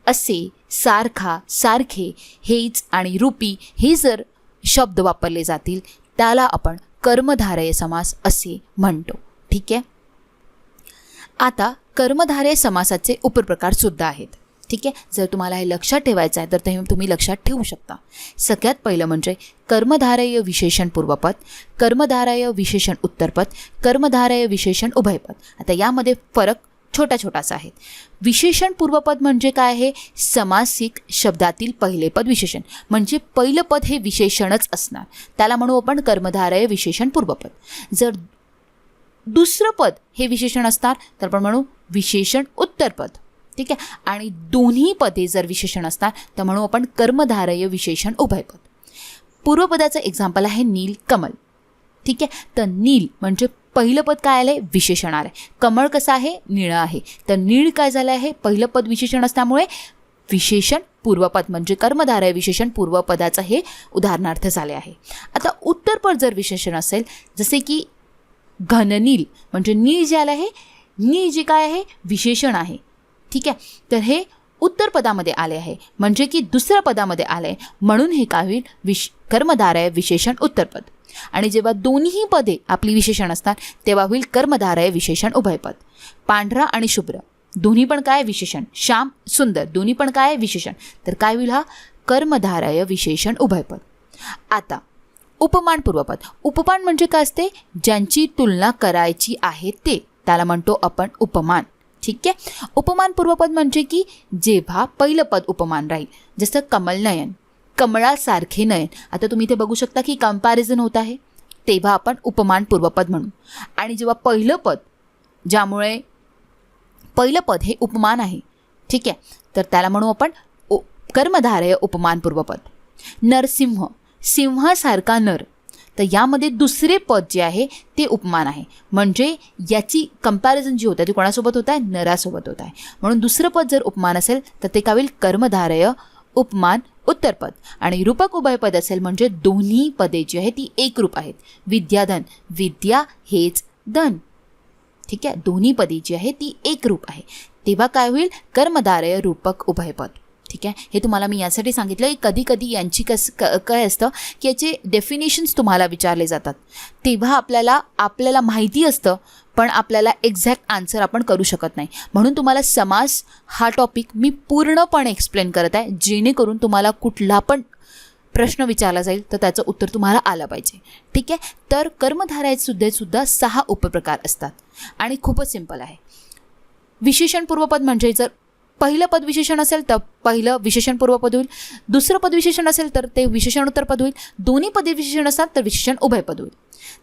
असे, सारखा, सारखे, हेच आणि रूपी हे जर शब्द वापरले जातील त्याला आपण कर्मधारय समास असे म्हणतो. ठीक आहे. आता कर्मधारय समासाचे उपप्रकार सुद्धा आहेत. ठीक आहे. जर तुम्हाला हे लक्षात ठेवायचं आहे तर ते तुम्ही लक्षात ठेवू शकता. सगळ्यात पहिलं म्हणजे कर्मधारय विशेषण पूर्वपद, कर्मधारय विशेषण उत्तरपद, कर्मधारय विशेषण उभयपद. आता यामध्ये फरक छोटासा आहे. विशेषण पूर्वपद म्हणजे काय आहे, समासिक शब्दातील पहिले पद विशेषण, म्हणजे पहिलं पद हे विशेषणच असणार, त्याला म्हणू आपण कर्मधारय विशेषण पूर्वपद. जर दुसरं पद हे विशेषण असणार तर आपण म्हणू विशेषण उत्तरपद. ठीक आहे. आणि दोन्ही पदे जर विशेषण असणार तर म्हणू आपण कर्मधारय विशेषण उभयपद. पूर्वपदाचं एक्झाम्पल आहे नील, कमल. ठीक आहे. तर नील म्हणजे पहिलं पद काय आलं आहे, विशेषण आलं आहे. कमळ कसं आहे, निळं आहे. तर नीळ काय झालं आहे, पहिलं पद विशेषण असल्यामुळे विशेषण पूर्वपद म्हणजे कर्मधारय विशेषण पूर्वपदाचं हे उदाहरणार्थ झाले आहे. आता उत्तरपद जर विशेषण असेल, जसे की घननील म्हणजे नीळ जे आलं आहे, नीळ जे काय आहे विशेषण आहे. ठीक आहे. तर हे उत्तर पदामध्ये आले आहे, म्हणजे की दुसऱ्या पदामध्ये आले आहे, म्हणून हे काय होईल, कर्मधारय विशेषण उत्तरपद. आणि जेव्हा दोन्ही पदे आपली विशेषण असतात तेव्हा होईल कर्मधारय विशेषण उभयपद. पांढरा आणि शुभ्र दोन्ही पण काय विशेषण, श्याम सुंदर दोन्ही पण काय विशेषण, तर काय होईल हा कर्मधारय विशेषण उभयपद. आता उपमान पूर्वपद. उपमान म्हणजे काय असते, ज्यांची तुलना करायची आहे ते, त्याला म्हणतो आपण उपमान. ठीक आहे. उपमान पूर्वपद म्हणजे की जेव्हा पहिलं पद उपमान राहील, जसं कमलनयन, कमळासारखे नयन. आता तुम्ही इथे बघू शकता की कंपॅरिझन होत आहे, तेव्हा आपण उपमान पूर्वपद म्हणू. आणि जेव्हा पहिलं पद, ज्यामुळे पहिलं पद हे उपमान आहे, ठीक आहे, तर त्याला म्हणू आपण कर्मधारय उपमान पूर्वपद. नरसिंह, सिंहासारखा नर. तर यामध्ये दुसरे पद जे आहे ते उपमान आहे, म्हणजे याची कंपॅरिझन जी होत आहे ती कोणासोबत होत आहे, नरासोबत होत आहे. म्हणून दुसरं पद जर उपमान असेल तर ते काय होईल, कर्मधारय उपमान उत्तरपद. आणि रूपक उभयपद असेल म्हणजे दोन्ही पदे जी आहे ती एक रूप आहेत. विद्याधन, विद्या हेच धन. ठीक आहे. दोन्ही पदे जी आहे ती एक रूप आहे, तेव्हा काय होईल, कर्मधारय रूपक उभयपद. ठीक आहे. हे तुम्हाला मी यासाठी सांगितलं की कधी कधी यांची काय असतं की याचे डेफिनेशन्स तुम्हाला विचारले जातात, तेव्हा आपल्याला माहिती असतं पण आपल्याला एक्झॅक्ट आन्सर आपण करू शकत नाही. म्हणून तुम्हाला समास हा टॉपिक मी पूर्णपणे एक्सप्लेन करत आहे, जेणेकरून तुम्हाला कुठला पण प्रश्न विचारला जाईल तर त्याचं उत्तर तुम्हाला आलं पाहिजे. ठीक आहे. तर कर्मधारयासुद्धा 6 उपप्रकार असतात आणि खूपच सिंपल आहे. विशेषण पूर्वपद म्हणजे जर पहिलं पद विशेषण असेल तर पहिलं विशेषण पूर्वपद होईल, दुसरं पद विशेषण असेल तर ते विशेषण उत्तरपद होईल, दोन्ही पदे विशेषण असतात तर विशेषण उभयपद होईल.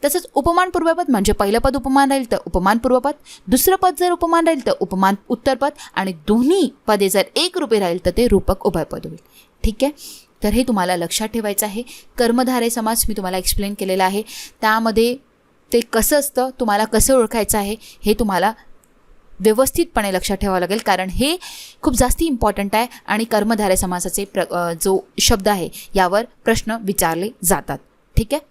तसंच उपमान पूर्वपद म्हणजे पहिलं पद उपमान राहील तर उपमान पूर्वपद, दुसरं पद जर उपमान राहील तर उपमान उत्तरपद आणि दोन्ही पदे जर एक रूपे राहील तर ते रूपक उभयपद होईल. ठीक आहे. तर हे तुम्हाला लक्षात ठेवायचं आहे. कर्मधारय समास मी तुम्हाला एक्सप्लेन केलेला आहे, त्यामध्ये ते कसं असतं, तुम्हाला कसं ओळखायचं आहे हे तुम्हाला व्यवस्थितपणे लक्षात ठेवावं लागेल, कारण हे खूप जास्त इम्पॉर्टंट आहे आणि कर्मधारय समासाचे जो शब्द आहे यावर प्रश्न विचारले जातात. ठीक आहे.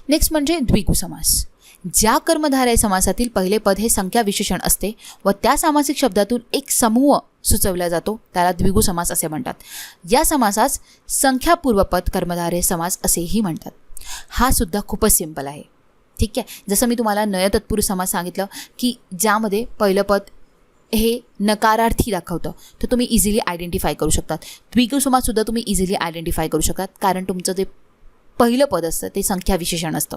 नेक्स्ट म्हणजे द्विगु समास. ज्या कर्मधारय समासातील पहिले पद हे संख्या विशेषण असते व त्या सामासिक शब्दातून एक समूह सुचवला जातो त्याला द्विगु समास असे म्हणतात. या समासास संख्यापूर्वपद कर्मधारय समास असेही म्हणतात. हा सुद्धा खूपच सिंपल आहे. ठीक आहे. जसं मी तुम्हाला नय तत्पुरुष समास सांगितलं की ज्यामध्ये पहिलं पद हे नकारार्थी दाखवतं, तर तुम्ही इझिली आयडेंटिफाय करू शकतात. द्विगु समाससुद्धा तुम्ही इझिली आयडेंटिफाय करू शकतात, कारण तुमचं जे पहिलं पद असतं ते संख्या विशेषण असतं.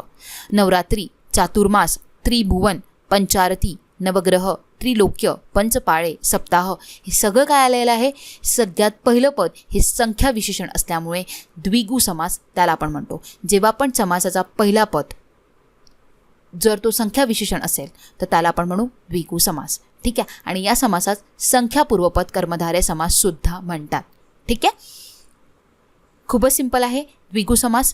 नवरात्री, चातुर्मास, त्रिभुवन, पंचारती, नवग्रह, त्रिलोक्य, पंचपाळे, सप्ताह हे सगळं काय आलेलं आहे. सगळ्यात पहिलं पद हे संख्या विशेषण असल्यामुळे द्विगु समास त्याला आपण म्हणतो. जेव्हा पण समासाचा पहिला पद जर तो संख्या विशेषण असेल तर त्याला आपण म्हणू द्विगु समास. ठीक आहे. आणि या समासात संख्यापूर्वपद कर्मधारय समास सुद्धा म्हणतात. ठीक आहे. खूपच सिंपल आहे द्विगु समास.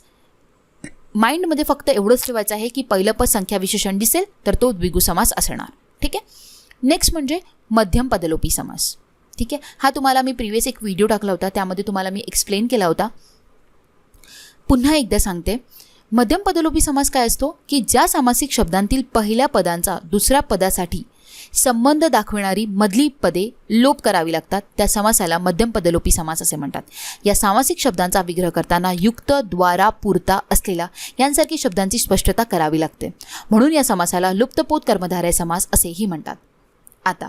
माइंडमध्ये फक्त एवढंच ठेवायचं आहे की पहिलं पद संख्या विशेषण दिसेल तर तो द्विगु समास असणार. ठीक आहे. नेक्स्ट म्हणजे मध्यम पदलोपी समास. ठीक आहे. हा तुम्हाला मी प्रिव्हियस एक व्हिडिओ टाकला होता, त्यामध्ये तुम्हाला मी एक्सप्लेन केला होता. पुन्हा एकदा सांगते. मध्यम पदलोपी समास काय असतो की ज्या सामासिक शब्दांतील पहिल्या पदांचा दुसऱ्या पदासाठी संबंध दाखविणारी मधली पदे लोप करावी लागतात त्या समासाला मध्यम पदलोपी समास असे म्हणतात. या सामासिक शब्दांचा विग्रह करताना युक्त, द्वारा, पुरता असलेला यांसारखी शब्दांची स्पष्टता करावी लागते. म्हणून या समासाला लुप्तपोत कर्मधारय समास असेही म्हणतात. आता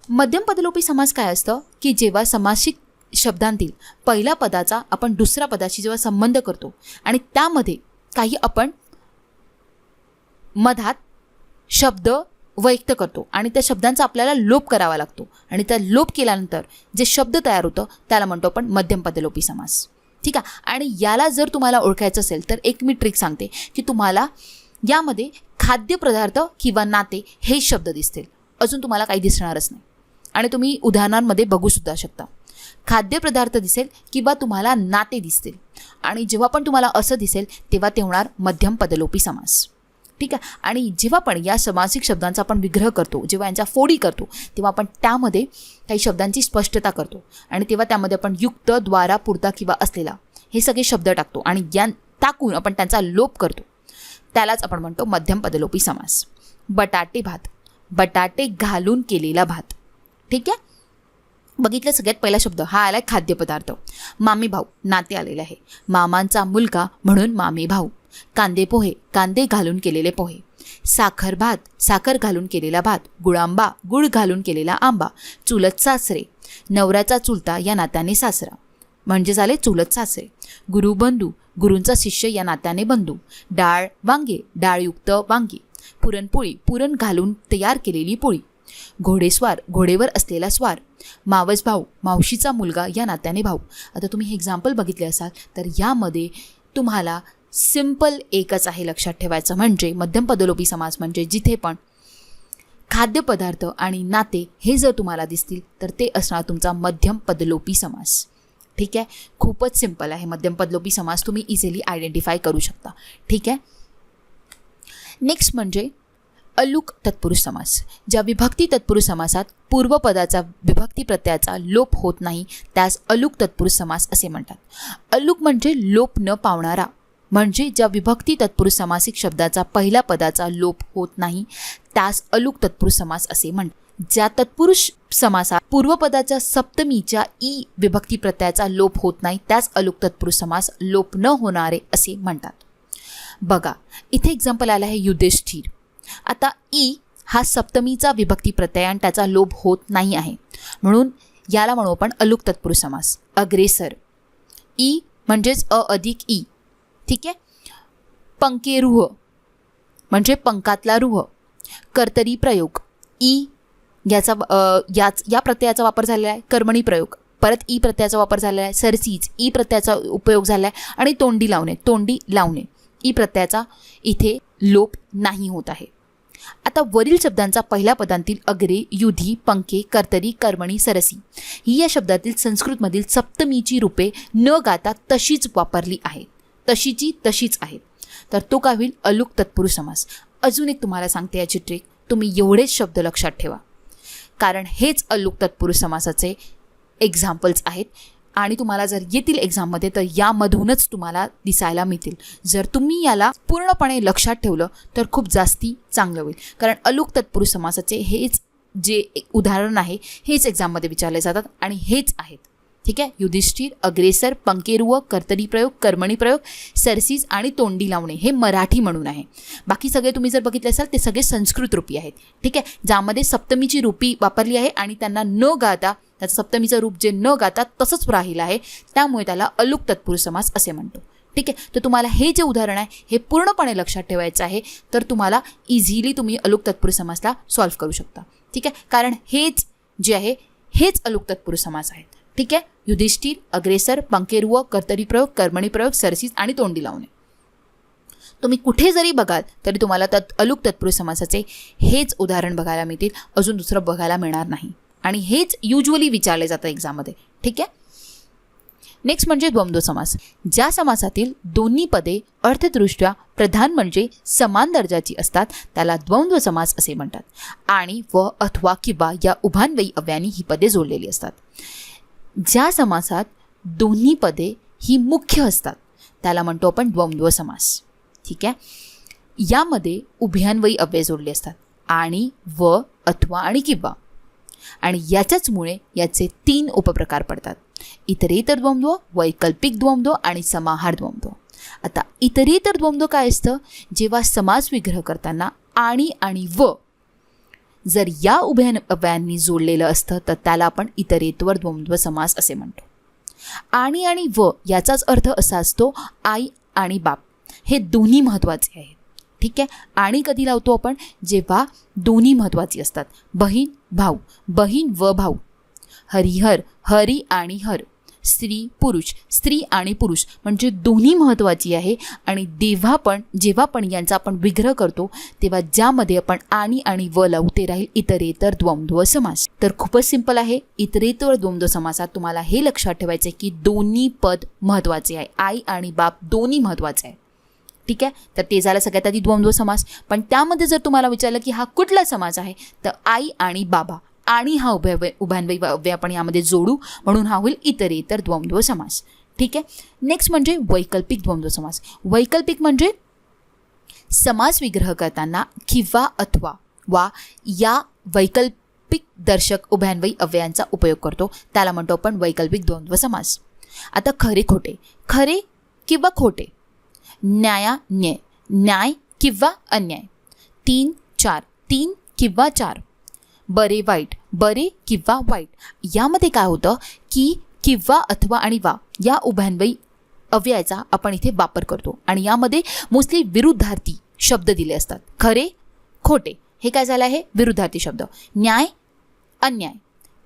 मध्यम पदलोपी समास काय असतं की जेव्हा सामासिक शब्दांतील पहिल्या पदाचा आपण दुसऱ्या पदाशी जेव्हा संबंध करतो आणि त्यामध्ये काही आपण मधात शब्द व्यक्त करतो आणि त्या शब्दांचा आपल्याला लोप करावा लागतो आणि त्या लोप केल्यानंतर जे शब्द तयार होतं त्याला म्हणतो आपण मध्यम पदलोपी समास. ठीक आहे. आणि याला जर तुम्हाला ओळखायचं असेल तर एक मी ट्रिक सांगते की तुम्हाला यामध्ये खाद्यपदार्थ किंवा नाते हे शब्द दिसतील, अजून तुम्हाला काही दिसणारच नाही. आणि तुम्ही उदाहरणांमध्ये बघूसुद्धा शकता. खाद्यपदार्थ दिसेल किंवा तुम्हाला नाते दिसतील आणि जेव्हा पण तुम्हाला असं दिसेल तेव्हा ते होणार मध्यम पदलोपी समास. ठीक आहे. आणि जेव्हा पण या सामासिक शब्दांचा आपण विग्रह करतो, जेव्हा यांच्या फोडी करतो, तेव्हा आपण त्यामध्ये काही शब्दांची स्पष्टता करतो आणि तेव्हा त्यामध्ये आपण युक्त, द्वारा, पुरता किंवा असलेला हे सगळे शब्द टाकतो आणि टाकून आपण त्यांचा लोप करतो. त्यालाच आपण म्हणतो मध्यम पदलोपी समास. बटाटे भात, बटाटे घालून केलेला भात. ठीक आहे. बघितलं सगळ्यात पहिला शब्द हा आला आहे खाद्यपदार्थ. मामी भाऊ नाते आलेले आहे. मामांचा मुलगा म्हणून मामी भाऊ. कांदे पोहे, कांदे घालून केलेले पोहे. साखर भात, साखर घालून केलेला भात. गुळांबा, गुळ घालून केलेला आंबा. चुलत सासरे, नवऱ्याचा चुलता या नात्याने सासरा म्हणजे झाले चुलत सासरे. गुरुबंधू, गुरूंचा शिष्य या नात्याने बंधू. डाळ वांगे, डाळयुक्त वांगी. पुरणपोळी, पुरण घालून तयार केलेली पोळी. घोडेस्वार, घोडेवर असलेला स्वार. मावस भाऊ, मावशीचा मुलगा या नात्याने भाऊ. आता तुम्ही हे एक्झाम्पल बघितले असाल तर यामध्ये तुम्हाला सिंपल एकच आहे लक्षात ठेवायचं, म्हणजे मध्यम पदलोपी समास म्हणजे जिथे पण खाद्यपदार्थ आणि नाते हे जर तुम्हाला दिसतील तर ते असणार तुमचा मध्यम पदलोपी समास. ठीक आहे. खूपच सिंपल आहे. मध्यम पदलोपी समास तुम्ही इझिली आयडेंटिफाय करू शकता. ठीक आहे. नेक्स्ट म्हणजे अलुक तत्पुरुष समास. ज्या विभक्ती तत्पुरुष समासात पूर्वपदाचा विभक्ती प्रत्ययाचा लोप होत नाही त्यास अलुक तत्पुरुष समास असे म्हणतात. अलुक म्हणजे लोप न पावणारा, म्हणजे ज्या विभक्ती तत्पुरुष समासिक शब्दाचा पहिल्या पदाचा लोप होत नाही त्यास अलुक तत्पुरुष समास असे म्हणतात. ज्या तत्पुरुष समासात पूर्वपदाच्या सप्तमीच्या ई विभक्ती प्रत्ययाचा लोप होत नाही त्याच अलुक तत्पुरुष समास लोप न होणारे असे म्हणतात. बघा इथे एक्झाम्पल आलं आहे युधिष्ठिर. आता ई हा सप्तमीचा विभक्ती प्रत्यय आणि त्याचा लोप होत नाही आहे, म्हणून याला म्हणू आपण अलुक तत्पुरुष समास. अग्रेसर ई म्हणजेच अ अधिक ई, ठीक आहे. पंकेरुह म्हणजे पंकातला रुह. कर्तरी प्रयोग ई या प्रत्ययाचा वापर झालेला आहे. कर्मणी प्रयोग परत ई प्रत्ययाचा वापर झालेला आहे. सरसीज ई प्रत्ययाचा उपयोग झाला आहे. आणि तोंडी लावणे ई प्रत्ययाचा इथे लोप नाही होत आहे. आता वरील शब्दांचा पहिल्या पदांतील अग्रे, युधी, पंके, कर्तरी, कर्मणी, सरसी ही या शब्दातील संस्कृतमधील सप्तमीची रूपे न गाता तशीच वापरली आहेत. तशीच आहेत. तर तो काय होईल? अलुक तत्पुरुष समास. अजून एक तुम्हाला सांगते याची ट्रिक. तुम्ही एवढेच शब्द लक्षात ठेवा, कारण हेच अलुक तत्पुरुष समासाचे एक्झाम्पल्स आहेत आणि तुम्हाला जर येतील एक्झाममध्ये तर यामधूनच तुम्हाला दिसायला मिळतील. जर तुम्ही याला पूर्णपणे लक्षात ठेवलं तर खूप जास्ती चांगलं होईल, कारण अलुक तत्पुरुष समासाचे हेच जे उदाहरण आहे हेच एक्झाममध्ये विचारले जातात आणि हेच आहेत. ठीक आहे. युधिष्ठिर, अग्रेसर, पंकेरुह, कर्तरी प्रयोग, कर्मणी प्रयोग, सरसीज आणि तोंडी लावणे हे मराठी म्हणून आहे. बाकी सगळे तुम्ही जर बघितले असाल ते सगळे संस्कृत रूपी आहेत. ठीक आहे. ज्यामध्ये सप्तमीची रूपी वापरली आहे आणि त्यांना न गाता त्याचं सप्तमीचं रूप जे न गाता तसंच राहिलं आहे, त्यामुळे त्याला अलुक तत्पुरुष समास असे म्हणतो. ठीक आहे. तर तुम्हाला हे जे उदाहरण आहे हे पूर्णपणे लक्षात ठेवायचं आहे, तर तुम्हाला इझिली तुम्ही अलुक तत्पुरुष समासला सॉल्व्ह करू शकता. ठीक आहे. कारण हेच जे आहे हेच अलुक तत्पुरुष समास आहेत. ठीक आहे. युधिष्ठिर, अग्रेसर, पंकेरुह, कर्तरी प्रयोग, कर्मणी प्रयोग, सरसीज आणि तोंडी लावणे. तुम्ही कुठे जरी बघाल तरी तुम्हाला अलुक तत्पुरुष समासाचे हेच उदाहरण बघायला मिळतील, अजून दुसरं बघायला मिळणार नाही. आणि हेच युजली विचारले जातं एक्झाममध्ये. ठीक आहे. नेक्स्ट म्हणजे द्वंद्व समास. ज्या समासातील दोन्ही पदे अर्थदृष्ट्या प्रधान म्हणजे समान दर्जाची असतात त्याला द्वंद्व समास असे म्हणतात. आणि व, अथवा, किंवा या उभानवयी अव्ययांनी ही पदे जोडलेली असतात. ज्या समासात दोन्ही पदे ही मुख्य असतात त्याला म्हणतो आपण द्वंद्व समास. ठीक आहे. यामध्ये उभयान्वयी अव्यय जोडले असतात आणि व, अथवा आणि किंवा, आणि याच्याचमुळे याचे 3 उपप्रकार पडतात: इतरेतर द्वंद्व, वैकल्पिक द्वंद्व आणि समाहार द्वंद्व. आता इतरेतर द्वंद्व काय असतं? जेव्हा समास विग्रह करताना आणि व जर या उभय अव्ययांनी जोडलेलं असतं तर त्याला आपण इतरेतर द्वंद्व समास असे म्हणतो. आणि व याचाच अर्थ असा असतो आई आणि बाप हे दोन्ही महत्त्वाचे आहेत. ठीक आहे. आणि कधी लावतो आपण? जेव्हा दोन्ही महत्त्वाची असतात. बहीण भाऊ, बहीण व भाऊ. हरिहर, हरी आणि हर. स्त्री पुरुष, स्त्री आणि पुरुष म्हणजे दोन्ही महत्त्वाची आहे. आणि जेव्हा पण यांचा आपण विग्रह करतो तेव्हा ज्यामध्ये आपण आणि व लावू ते राहील इतरेतर द्वंद्व समास. तर खूपच सिंपल आहे. इतरेतर द्वंद्व समासात तुम्हाला हे लक्षात ठेवायचं आहे की दोन्ही पद महत्त्वाचे आहे. आई आणि बाप दोन्ही महत्त्वाचे आहे. ठीक आहे. तर ते झालं सगळ्यात आधी द्वंद्व समास. पण त्यामध्ये जर तुम्हाला विचारलं की हा कुठला समास आहे तर आई आणि बाबा आणि हा उभयान्वयी अव्यय आपण यामध्ये जोडू, म्हणून हा होईल इतरेतर द्वंद्व समास. ठीक आहे. नेक्स्ट म्हणजे वैकल्पिक द्वंद्व समास. वैकल्पिक म्हणजे समास विग्रह करताना किंवा, अथवा, वा या वैकल्पिक दर्शक उभयान्वयी अव्ययांचा उपयोग करतो त्याला म्हणतो आपण वैकल्पिक द्वंद्व समास. आता खरे खोटे, खरे किंवा खोटे. न्यायान्याय, न्याय किंवा अन्याय. 3 4, 3 किंवा 4. बरे वाईट, बरे किंवा वाईट. यामध्ये काय होतं की किंवा, अथवा आणि वा या उभयान्वयी अव्ययाचा आपण इथे वापर करतो आणि यामध्ये मोस्टली विरुद्धार्थी शब्द दिले असतात. खरे खोटे हे काय झालं आहे? विरुद्धार्थी शब्द. न्याय अन्याय.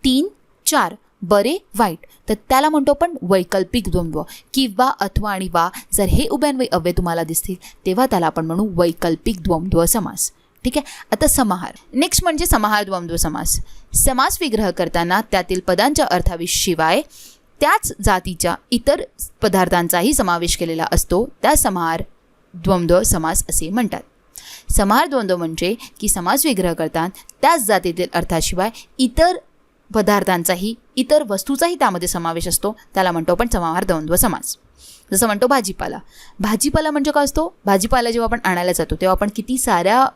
3 4 बरे वाईट. तर त्याला म्हणतो आपण वैकल्पिक द्वंद्व. किंवा, अथवा आणि वा जर हे उभयान्वयी अव्यय तुम्हाला दिसतील तेव्हा त्याला आपण म्हणू वैकल्पिक द्वंद्व समास. ठीक आहे. आता समाहार. नेक्स्ट म्हणजे समाहार द्वंद्व समास. समास विग्रह करताना त्यातील पदांच्या अर्थाशिवाय त्याच जातीच्या इतर पदार्थांचाही समावेश केलेला असतो त्या समाहार द्वंद्व समास असे म्हणतात. समाहार द्वंद्व म्हणजे की समास विग्रह करताना त्याच जातीतील अर्थाशिवाय इतर पदार्थांचाही, इतर वस्तूचाही त्यामध्ये समावेश असतो त्याला म्हणतो आपण समाहार द्वंद्व समास. जसं म्हणतो भाजीपाला. भाजीपाला म्हणजे काय असतो? भाजीपाला जेव्हा आपण आणायला जातो तेव्हा आपण किती साऱ्या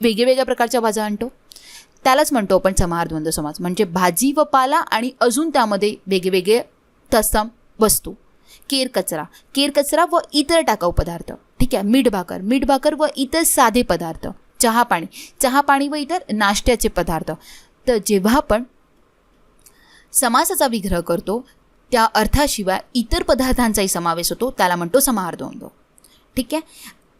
वेगवेगळ्या प्रकारच्या भाज्या आणतो. त्यालाच म्हणतो आपण समाहार द्वंद्व समास. म्हणजे भाजी व पाला आणि अजून त्यामध्ये वेगवेगळे तत्सम वस्तू. केर कचरा व इतर टाकाऊ पदार्थ. ठीक आहे. मीठ भाकर व इतर साधे पदार्थ. चहा पाणी व इतर नाश्त्याचे पदार्थ. तर जेव्हा आपण समासाचा विग्रह करतो त्या अर्थाशिवाय इतर पदार्थांचाही समावेश होतो, त्याला म्हणतो समाहार द्वंद्व. ठीक आहे.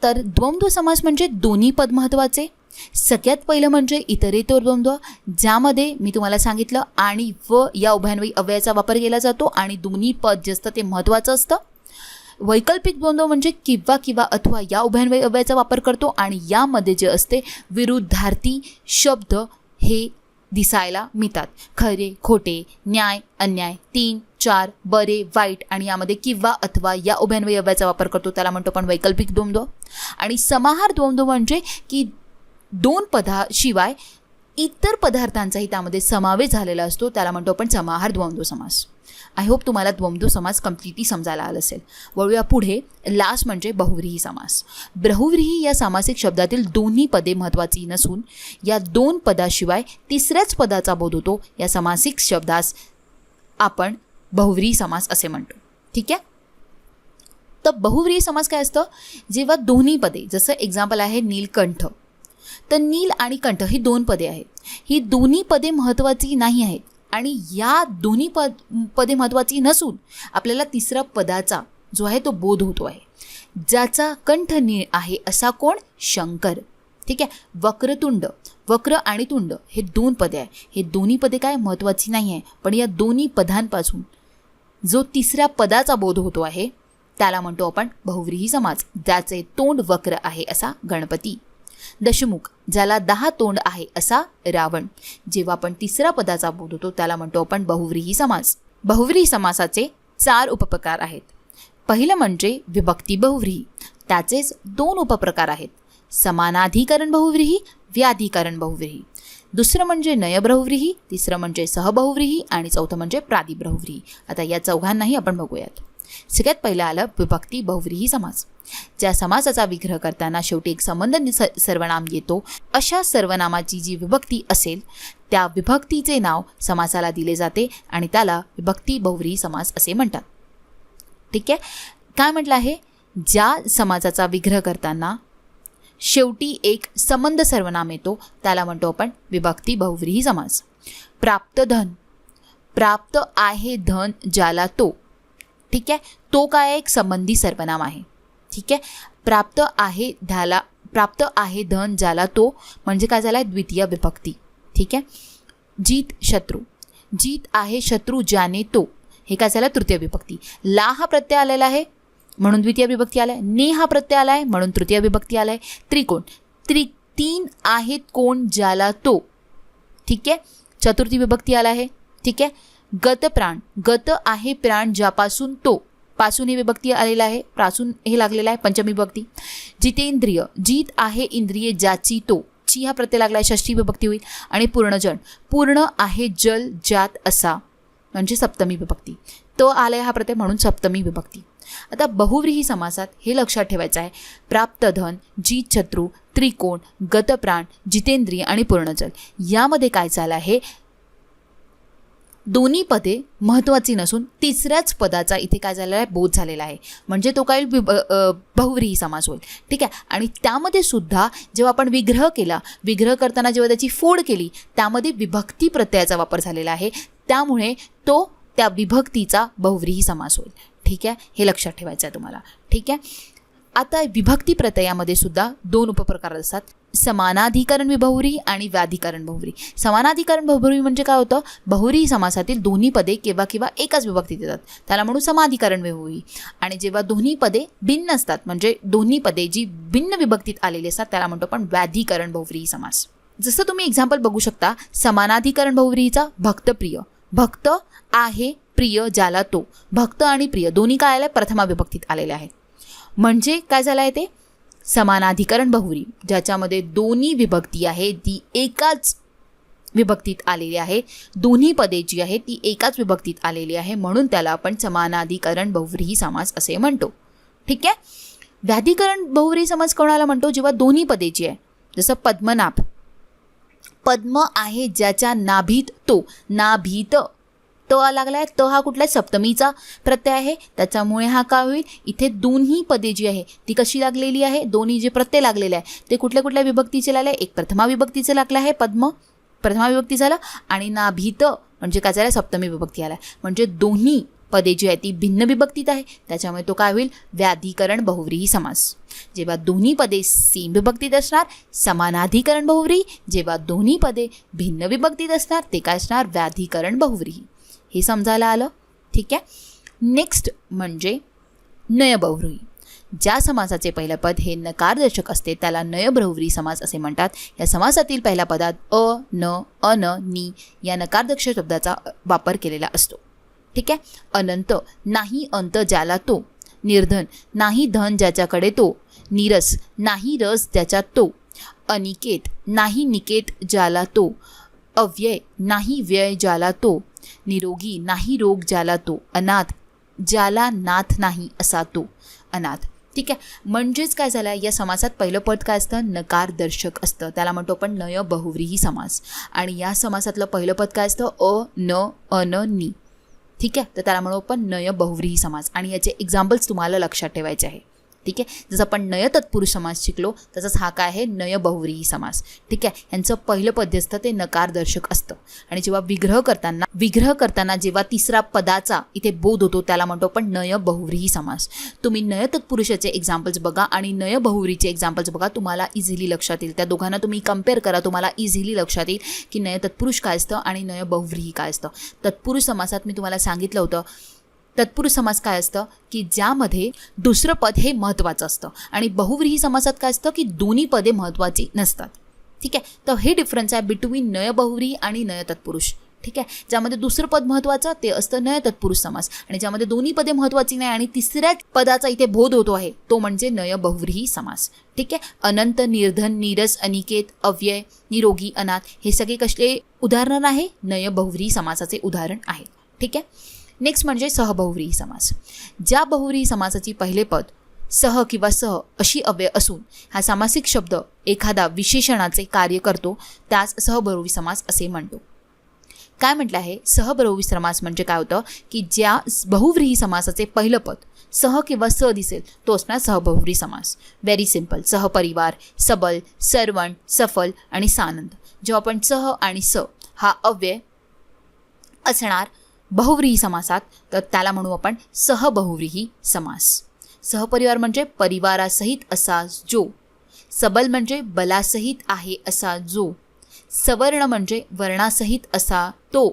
तर द्वंद्व समास म्हणजे दोन्ही पद महत्त्वाचे. सगळ्यात पहिलं म्हणजे इतरेतर द्वंद्व, ज्यामध्ये मी तुम्हाला सांगितलं आणि व या उभयान्वयी अव्ययाचा वापर केला जातो आणि दोन्ही पद जे असतं ते महत्त्वाचं असतं. वैकल्पिक द्वंद्व म्हणजे किंवा अथवा या उभयान्वयी अव्ययाचा वापर करतो आणि यामध्ये जे असते विरुद्धार्थी शब्द हे दिसायला मिळतात. खरे खोटे, न्याय अन्याय, 3 4, बरे वाईट आणि यामध्ये किंवा अथवा या उभयान्वयी अव्ययाचा वापर करतो, त्याला म्हणतो आपण वैकल्पिक द्वंद्व. आणि समाहार द्वंद्व म्हणजे की दोन पदाशिवाय इतर पदार्थांचाही त्यामध्ये समावेश झालेला असतो, त्याला म्हणतो आपण समाहार द्वंद्व समास. आय होप तुम्हाला द्वंद्व समास कम्प्लिटली समजायला आलं असेल. वळूया पुढे. लास्ट म्हणजे बहुव्रीही समास. बहुव्रीही या सामासिक शब्दातील दोन्ही पदे महत्त्वाची नसून या दोन पदाशिवाय तिसऱ्याच पदाचा बोध होतो, या सामासिक शब्दास आपण बहुव्रीही समास असे म्हणतो. ठीक आहे. तर बहुव्रीही समास काय असतं, जेव्हा दोन्ही पदे, जसं एक्झाम्पल आहे नीलकंठ, तर नील आणि कंठ ही दोन पदे आहेत. ही दोन्ही पदे महत्त्वाची नाही आहेत आणि या दोन्ही पदे महत्त्वाची नसून आपल्याला तिसरा पदाचा जो आहे तो बोध होतो आहे. ज्याचा कंठ नीळ आहे असा कोण? शंकर. ठीक आहे. वक्रतुंड, वक्र आणि तुंड हे दोन पदे आहे. हे दोन्ही पदे काय महत्त्वाची नाही आहे, पण या दोन्ही पदांपासून जो तिसऱ्या पदाचा बोध होतो आहे त्याला म्हणतो आपण बहुव्रीही समास. ज्याचे तोंड वक्र आहे असा गणपती. दशमुख, ज्याला 10 तोंड आहे असा रावण. जेव्हा आपण तिसऱ्या पदाचा बोध होतो त्याला म्हणतो आपण बहुव्रीही समास. बहुव्रीही समासाचे 4 उपप्रकार आहेत. पहिलं म्हणजे विभक्ती बहुव्रीही. त्याचेच 2 उपप्रकार आहेत. समानाधिकरण बहुव्रीही, व्याधिकरण बहुव्रीही. दुसरं म्हणजे नयबहुव्रीही, तिसरं म्हणजे सहबहुव्रीही आणि चौथं म्हणजे प्रादिबहुव्रीही. आता या चौघांनाही आपण बघूयात. सगळ्यात पहिलं आलं विभक्ती बहुव्रीही समास. ज्या समासाचा विग्रह करताना शेवटी एक संबंध सर्वनाम येतो, अशा सर्वनामाची जी विभक्ती असेल त्या विभक्तीचे नाव समासाला दिले जाते आणि त्याला विभक्ती बहुव्रीही समास असे म्हणतात. ठीक आहे. काय म्हटलं आहे? ज्या समासाचा विग्रह करताना शेवटी एक संबंध सर्वनाम येतो त्याला म्हणतो आपण विभक्ती बहुव्रीही समास. प्राप्त धन, प्राप्त आहे धन ज्याला तो. ठीक आहे. तो काय? एक संबंधी सर्वनाम आहे. ठीक आहे. प्राप्त आहे धन ज्याला तो म्हणजे काय झाला आहे? द्वितीय विभक्ती. ठीक आहे. जीत शत्रू, जीत आहे शत्रू ज्याने तो, हे काय झालं? तृतीय विभक्ती. ला हा प्रत्यय आलेला आहे म्हणून द्वितीय विभक्ती आला आहे. ने हा प्रत्यय आला आहे म्हणून तृतीय विभक्ती आला आहे. त्रिकोण, 3 आहेत कोण ज्याला तो. ठीक आहे. चतुर्थी विभक्ती आला आहे. ठीक आहे. गत प्राण, गत आहे प्राण ज्यापासून तो, पासून ही विभक्ती आलेला आहे, पासून हे लागलेला आहे, पंचमी विभक्ती. जितेंद्रिय, जीत आहे इंद्रिय ज्याची तो, ची हा प्रत्यय लागला आहे, षष्ठी विभक्ती होईल. आणि पूर्णजन, पूर्ण आहे जल ज्यात असा म्हणजे सप्तमी विभक्ती. तो आलाय हा प्रत्यय म्हणून सप्तमी विभक्ती. आता बहुव्रीही समासात हे लक्षात ठेवायचं आहे. प्राप्त धन, जीत शत्रू, त्रिकोण, गतप्राण, जितेंद्रिय आणि पूर्णजल यामध्ये काय झालं आहे? दोन्ही पदे महत्त्वाची नसून तिसऱ्याच पदाचा इथे काय झालेला आहे? बोध झालेला आहे. म्हणजे तो काय बहुव्रीही समास होईल. ठीक आहे. आणि त्यामध्ये सुद्धा जेव्हा आपण विग्रह केला, विग्रह करताना जेव्हा त्याची फोड केली त्यामध्ये विभक्ती प्रत्ययाचा वापर झालेला आहे, त्यामुळे तो त्या विभक्तीचा बहुव्रीही समास होईल. ठीक आहे. हे लक्षात ठेवायचं आहे तुम्हाला. ठीक आहे. आता विभक्ती प्रत्ययामध्ये सुद्धा 2 उपप्रकार असतात. समानाधिकरण बहुव्रीही आणि व्याधिकरण बहुव्रीही. समानाधिकरण बहुव्रीही म्हणजे काय होतं? बहुव्रीही समासातील दोन्ही पदे किंवा एकाच विभक्तीत येतात त्याला म्हणून समाधिकरण बहुव्रीही. आणि जेव्हा दोन्ही पदे भिन्न असतात म्हणजे दोन्ही पदे जी भिन्न विभक्तीत आलेली असतात त्याला म्हणतो आपण व्याधिकरण बहुव्रीही समास. जसं तुम्ही एक्झाम्पल बघू शकता समानाधिकरण बहुव्रीहीचा भक्तप्रिय, भक्त आहे प्रिय ज्याला तो. भक्त आणि प्रिय दोन्ही काय आले? प्रथमा विभक्तीत आलेले आहेत. म्हणजे काय झालं आहे? ते समानाधिकरण बहुव्रीही ज्याच्यामध्ये दोन्ही विभक्ती आहे ती एकाच विभक्तीत आलेली आहे. दोन्ही पदे जी आहे ती एकाच विभक्तीत आलेली आहे म्हणून त्याला आपण समानाधिकरण बहुव्रीही समास असे म्हणतो. ठीक आहे. व्याधिकरण बहुव्रीही समास कोणाला म्हणतो? जेव्हा दोन्ही पदे जी आहे, जसं पद्मनाभ, पद्म आहे ज्याच्या नाभीत तो, नाभीत त लागलाय, त हा कुठला सप्तमीचा प्रत्यय आहे, त्याच्यामुळे हा काय होईल, इथे दोन्ही पदे जी आहे ती कशी लागलेली आहे, दोन्ही जे प्रत्यय लागलेले आहे ते कुठल्या कुठल्या विभक्तीचे लागले, एक प्रथमा विभक्तीचे लागलं आहे पद्म, प्रथमा विभक्ती झालं, आणि नाभीत म्हणजे काय झालं, सप्तमी विभक्ती आला, म्हणजे दोन्ही पदे जी आहे ती भिन्न विभक्तीत आहे, त्याच्यामुळे तो काय होईल, व्याधिकरण बहुव्रीही समास. जेव्हा दोन्ही पदे सेम विभक्तीत असणार समानाधिकरण बहुव्रीही, जेव्हा दोन्ही पदे भिन्न विभक्तीत असणार ते काय असणार, व्याधिकरण बहुव्रीही. हे समजायला आलं, ठीक आहे. नेक्स्ट म्हणजे नय बहुव्रीही. ज्या समासाचे पहिलं पद हे नकारदर्शक असते त्याला नय बहुव्रीही समास असे म्हणतात. या समासातील पहिल्या पदात अ, न, अन, नी या नकारदर्शक शब्दाचा वापर केलेला असतो, ठीक आहे. अनंत, नाही अंत ज्याला तो, निर्धन, नाही धन ज्याच्याकडे तो, नीरस, नाही रस ज्याच्यात तो, अनिकेत, नाही निकेत ज्याला तो, अव्यय, नाही व्यय ज्याला तो, निरोगी, नाही रोग ज्याला तो, अनाथ, ज्याला नाथ नाही असा तो, अनाथ, ठीक आहे. म्हणजेच काय झालं, या समासात पहिलं पद काय असतं, नकारदर्शक असतं, त्याला म्हणतो आपण नय बहुव्रीही समास. आणि या समासातलं पहिलं पद काय असतं, अ, न, अन, नी, ठीक आहे. तर त्याला म्हणू आपण नय बहुव्रीही समास. आणि याचे एक्झाम्पल्स तुम्हाला लक्षात ठेवायचे आहे, ठीक आहे. जसं आपण नय तत्पुरुष समास शिकलो तसंच हा काय आहे, नय बहुव्रीही समास, ठीक आहे. यांचं पहिलं पद असतं ते नकारदर्शक असतं. आणि जेव्हा विग्रह करताना जेव्हा तिसरा पदाचा इथे बोध होतो त्याला म्हणतो आपण नय बहुव्रीही समास. तुम्ही नय तत्पुरुषाचे एक्झाम्पल्स बघा आणि नय बहुव्रीचे एक्झाम्पल्स बघा, तुम्हाला इझिली लक्षात येईल. त्या दोघांना तुम्ही कम्पेअर करा, तुम्हाला इझिली लक्षात येईल की नय तत्पुरुष काय असतं आणि नय बहुव्रीही काय असतं. तत्पुरुष समासात मी तुम्हाला सांगितलं होतं, तत्पुरुष समास काय असतं की ज्यामध्ये दुसरं पद हे महत्त्वाचं असतं, आणि बहुव्रीही समासात काय असतं की दोन्ही पदे महत्त्वाची नसतात, ठीक आहे. तर हे डिफरन्स आहे बिटवीन नय बहुव्रीही आणि नय तत्पुरुष, ठीक आहे. ज्यामध्ये दुसरं पद महत्त्वाचं ते असतं नय तत्पुरुष समास, आणि ज्यामध्ये दोन्ही पदे महत्त्वाची नाही आणि तिसऱ्याच पदाचा इथे बोध होतो आहे तो म्हणजे नय बहुव्रीही समास, ठीक आहे. अनंत, निर्धन, नीरस, अनिकेत, अव्यय, निरोगी, अनाथ हे सगळे कसले उदाहरण आहे, नय बहुव्रीही समासाचे उदाहरण आहे, ठीक आहे. नेक्स्ट म्हणजे सहबहुव्रीही समास. ज्या बहुव्रीही समासाची पहिले पद सह किंवा सह अशी अव्यय असून हा सामासिक शब्द एखादा विशेषणाचे कार्य करतो त्यास सहबहुव्रीही समास असे म्हणतो. काय म्हटलं आहे, सहबहुव्रीही समास म्हणजे काय होतं की ज्या बहुव्रीही समासाचे पहिलं पद सह किंवा स दिसेल तो असणार सहबहुव्रीही समास. व्हेरी सिम्पल, सहपरिवार, सबल, सरवण, सफल आणि सानंद. जेव्हा आपण सह आणि स हा अव्यय असणार बहुव्रीही समासात तर त्याला म्हणू आपण सहबहुव्रीही समास. सहपरिवार म्हणजे परिवारासहित असा जो, सबल म्हणजे बलासहित आहे असा जो, सवर्ण म्हणजे वर्णासहित असा तो,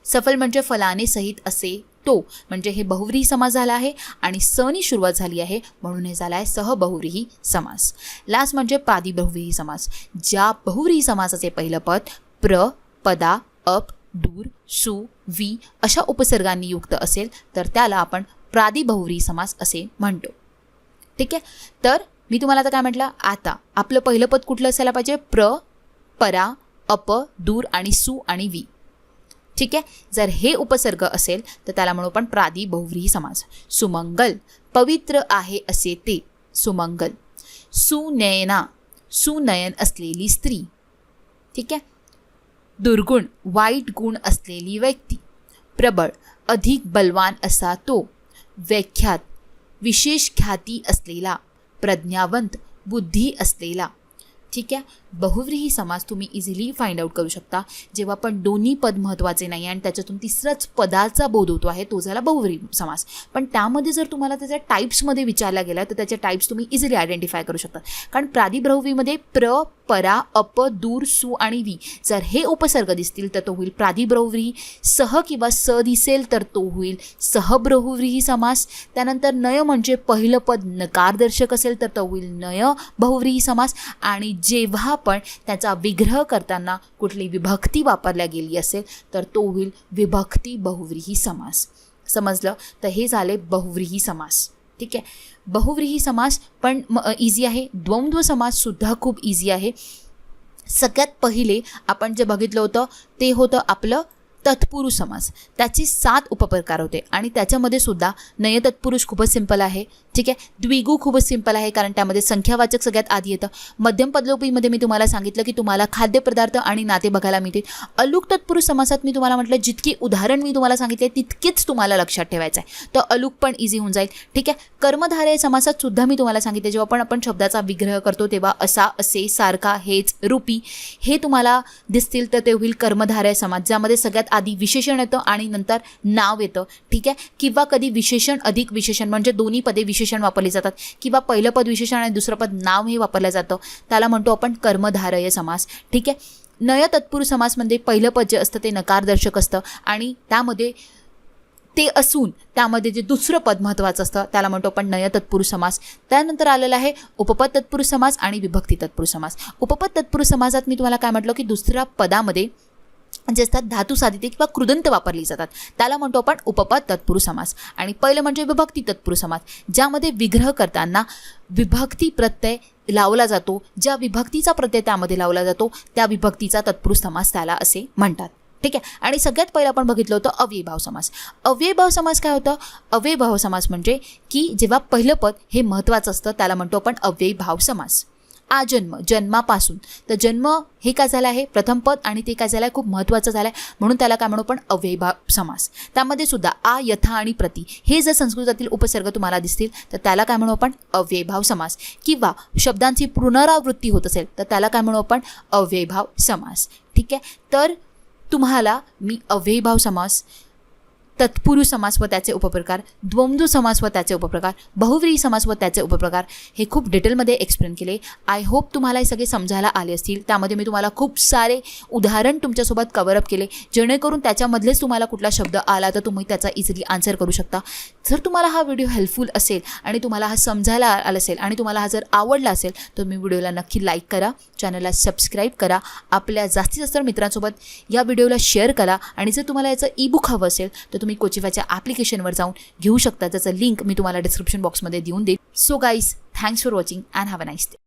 सफल म्हणजे फलाने सहित असे तो, म्हणजे हे बहुव्रीही समास झाला आहे आणि सनी सुरुवात झाली आहे म्हणून हे झाला आहे सहबहुव्रीही समास. लास्ट म्हणजे प्रादिबहुव्रीही समास. ज्या बहुव्रीही समासाचे पहिलं पद प्र, पदा, अप, दूर, सु, वी अशा उपसर्गांनी युक्त असेल तर त्याला आपण प्रादिबहुव्रीही समास असे म्हणतो, ठीक आहे. तर मी तुम्हाला आता काय म्हटलं, आता आपलं पहिलं पद कुठलं असायला पाहिजे, प्र, परा, अप, दूर आणि सु आणि वी, ठीक आहे. जर हे उपसर्ग असेल तर त्याला म्हणू आपण प्रादिबहुव्रीही समास. सुमंगल, पवित्र आहे असे ते, सुमंगल. सुनयना, सुनयन असलेली स्त्री, ठीक आहे. दुर्गुण, वाईट गुण असलेली व्यक्ती. प्रबळ, अधिक बलवान असा तो. व्याख्यात, विशेष ख्याती असलेला. प्रज्ञावंत, बुद्धी असलेला, ठीक आहे. बहुव्रीही समास तुम्ही इझिली फाइंड आउट करू शकता जेव्हा पण दोन्ही पद महत्त्वाचे नाही आणि त्याच्यातून तिसराच पदाचा बोध होतो आहे तो झाला बहुव्रीही समास. पण त्यामध्ये जर तुम्हाला त्याच्या टाईप्समध्ये विचारला गेला तर त्याचे टाईप्स तुम्ही इझिली आयडेंटिफाय करू शकता. कारण प्रादिबहुव्रीहीमध्ये प्र, परा, अप, दूर, सु आणि वी जर हे उपसर्ग दिसतील तर तो होईल प्रादिबहुव्रीही. सह किंवा स दिसेल तर तो होईल सहबहुव्रीही समास. त्यानंतर नय म्हणजे पहिलं पद नकारदर्शक असेल तर तो होईल नय बहुव्रीही समास. आणि जेव्हा पण त्याचा विग्रह करताना कुठली विभक्ती वापरल्या गेली असेल तर तो होईल विभक्ती बहुव्रीही समास. समजलं? तर हे झाले बहुव्रीही समास, ठीक आहे. बहुव्रीही समास पण इझी आहे. द्वंद्व समाससुद्धा खूप इझी आहे. सगळ्यात पहिले आपण जे बघितलं होतं ते होतं आपलं तत्पुरुष समास, त्याचे 7 उपप्रकार होते आणि त्याच्यामध्ये सुद्धा नय तत्पुरुष खूपच सिंपल आहे, ठीक आहे. द्विगु खूपच सिंपल आहे कारण त्यामध्ये संख्यावाचक सगळ्यात आधी येतं. मध्यम पदलोपीमध्ये मी तुम्हाला सांगितलं की तुम्हाला खाद्यपदार्थ आणि नाते बघायला मिळतील. अलुक तत्पुरुष समासात मी तुम्हाला म्हटलं जितकी उदाहरण मी तुम्हाला सांगितले तितकीच तुम्हाला लक्षात ठेवायचं आहे, तर अलुक पण इझी होऊन जाईल, ठीक आहे. कर्मधारय समासात सुद्धा मी तुम्हाला सांगितले जेव्हा आपण शब्दाचा विग्रह करतो तेव्हा असा, असे, सारखा, हेच, रूपी हे तुम्हाला दिसतील तर ते होईल कर्मधारय समास, ज्यामध्ये सगळ्यात आधी विशेषण येतं आणि नंतर नाव येतं, ठीक आहे. किंवा कधी विशेषण अधिक विशेषण म्हणजे दोन्ही पदे विशेषण वापरली जातात किंवा पहिलं पद विशेषण आणि दुसरं पद नाव हे वापरलं जातं, त्याला म्हणतो आपण कर्मधारय समास, ठीक आहे. नय तत्पुरुष समासमध्ये पहिलं पद जे असतं ते नकारदर्शक असतं आणि त्यामध्ये ते असून त्यामध्ये जे दुसरं पद महत्त्वाचं असतं त्याला म्हणतो आपण नय तत्पुरुष समास. त्यानंतर आलेला आहे उपपद तत्पुरुष समास आणि विभक्ती तत्पुरुष समास. उपपद तत्पुरुष समासात मी तुम्हाला काय म्हटलं की दुसऱ्या पदामध्ये जे असतात धातू साधिते किंवा कृदंत वापरली जातात त्याला म्हणतो आपण उपपद तत्पुरुष समास. आणि पहिलं म्हणजे विभक्ती तत्पुरुष समास, ज्यामध्ये विग्रह करताना विभक्ती प्रत्यय लावला जातो, ज्या विभक्तीचा प्रत्यय त्यामध्ये लावला जातो त्या विभक्तीचा तत्पुरुष समास त्याला असे म्हणतात, ठीक आहे. आणि सगळ्यात पहिलं आपण बघितलं होतं अव्ययीभाव समास. अव्ययीभाव समास काय होतं? अव्ययीभाव समास म्हणजे की जेव्हा पहिलं पद हे महत्त्वाचं असतं त्याला म्हणतो आपण अव्ययीभाव समास. आजन्म, जन्मापासून, तर जन्म हे काय झालं आहे प्रथम पद आणि ते काय झालं आहे खूप महत्त्वाचं झालं आहे म्हणून त्याला काय म्हणू आपण अव्ययीभाव समास. त्यामध्ये सुद्धा आ, यथा आणि प्रति हे जर संस्कृतातील उपसर्ग तुम्हाला दिसतील तर त्याला काय म्हणू आपण अव्ययीभाव समास. किंवा शब्दांची पुनरावृत्ती होत असेल तर त्याला काय म्हणू आपण अव्ययीभाव समास, ठीक आहे. तर तुम्हाला मी अव्ययीभाव समास, तत्पुरुष समास व त्याचे उपप्रकार, द्वंद्व समास व त्याचे उपप्रकार, बहुव्रीही समास व त्याचे उपप्रकार हे खूप डिटेलमध्ये एक्सप्लेन केले. आय होप तुम्हाला हे सगळे समजायला आले असतील. त्यामध्ये मी तुम्हाला खूप सारे उदाहरण तुमच्यासोबत कव्हरअप केले जेणेकरून त्याच्यामधलेच तुम्हाला कुठला शब्द आला तर तुम्ही त्याचा इझिली आन्सर करू शकता. जर तुम्हाला हा व्हिडिओ हेल्पफुल असेल आणि तुम्हाला हा समजायला आला असेल आणि तुम्हाला हा जर आवडला असेल तर मी व्हिडिओला नक्की लाईक करा, चॅनलला सबस्क्राईब करा, आपल्या जास्तीत जास्त मित्रांसोबत या व्हिडिओला शेअर करा. आणि जर तुम्हाला याचं ईबुक हवं असेल तर तुम्ही कोचिफायच्या ॲप्लिकेशनवर जाऊन घेऊ शकता, त्याचं लिंक मी तुम्हाला डिस्क्रिप्शन बॉक्समध्ये देऊन देईन. So guys, thanks for watching and have a nice day.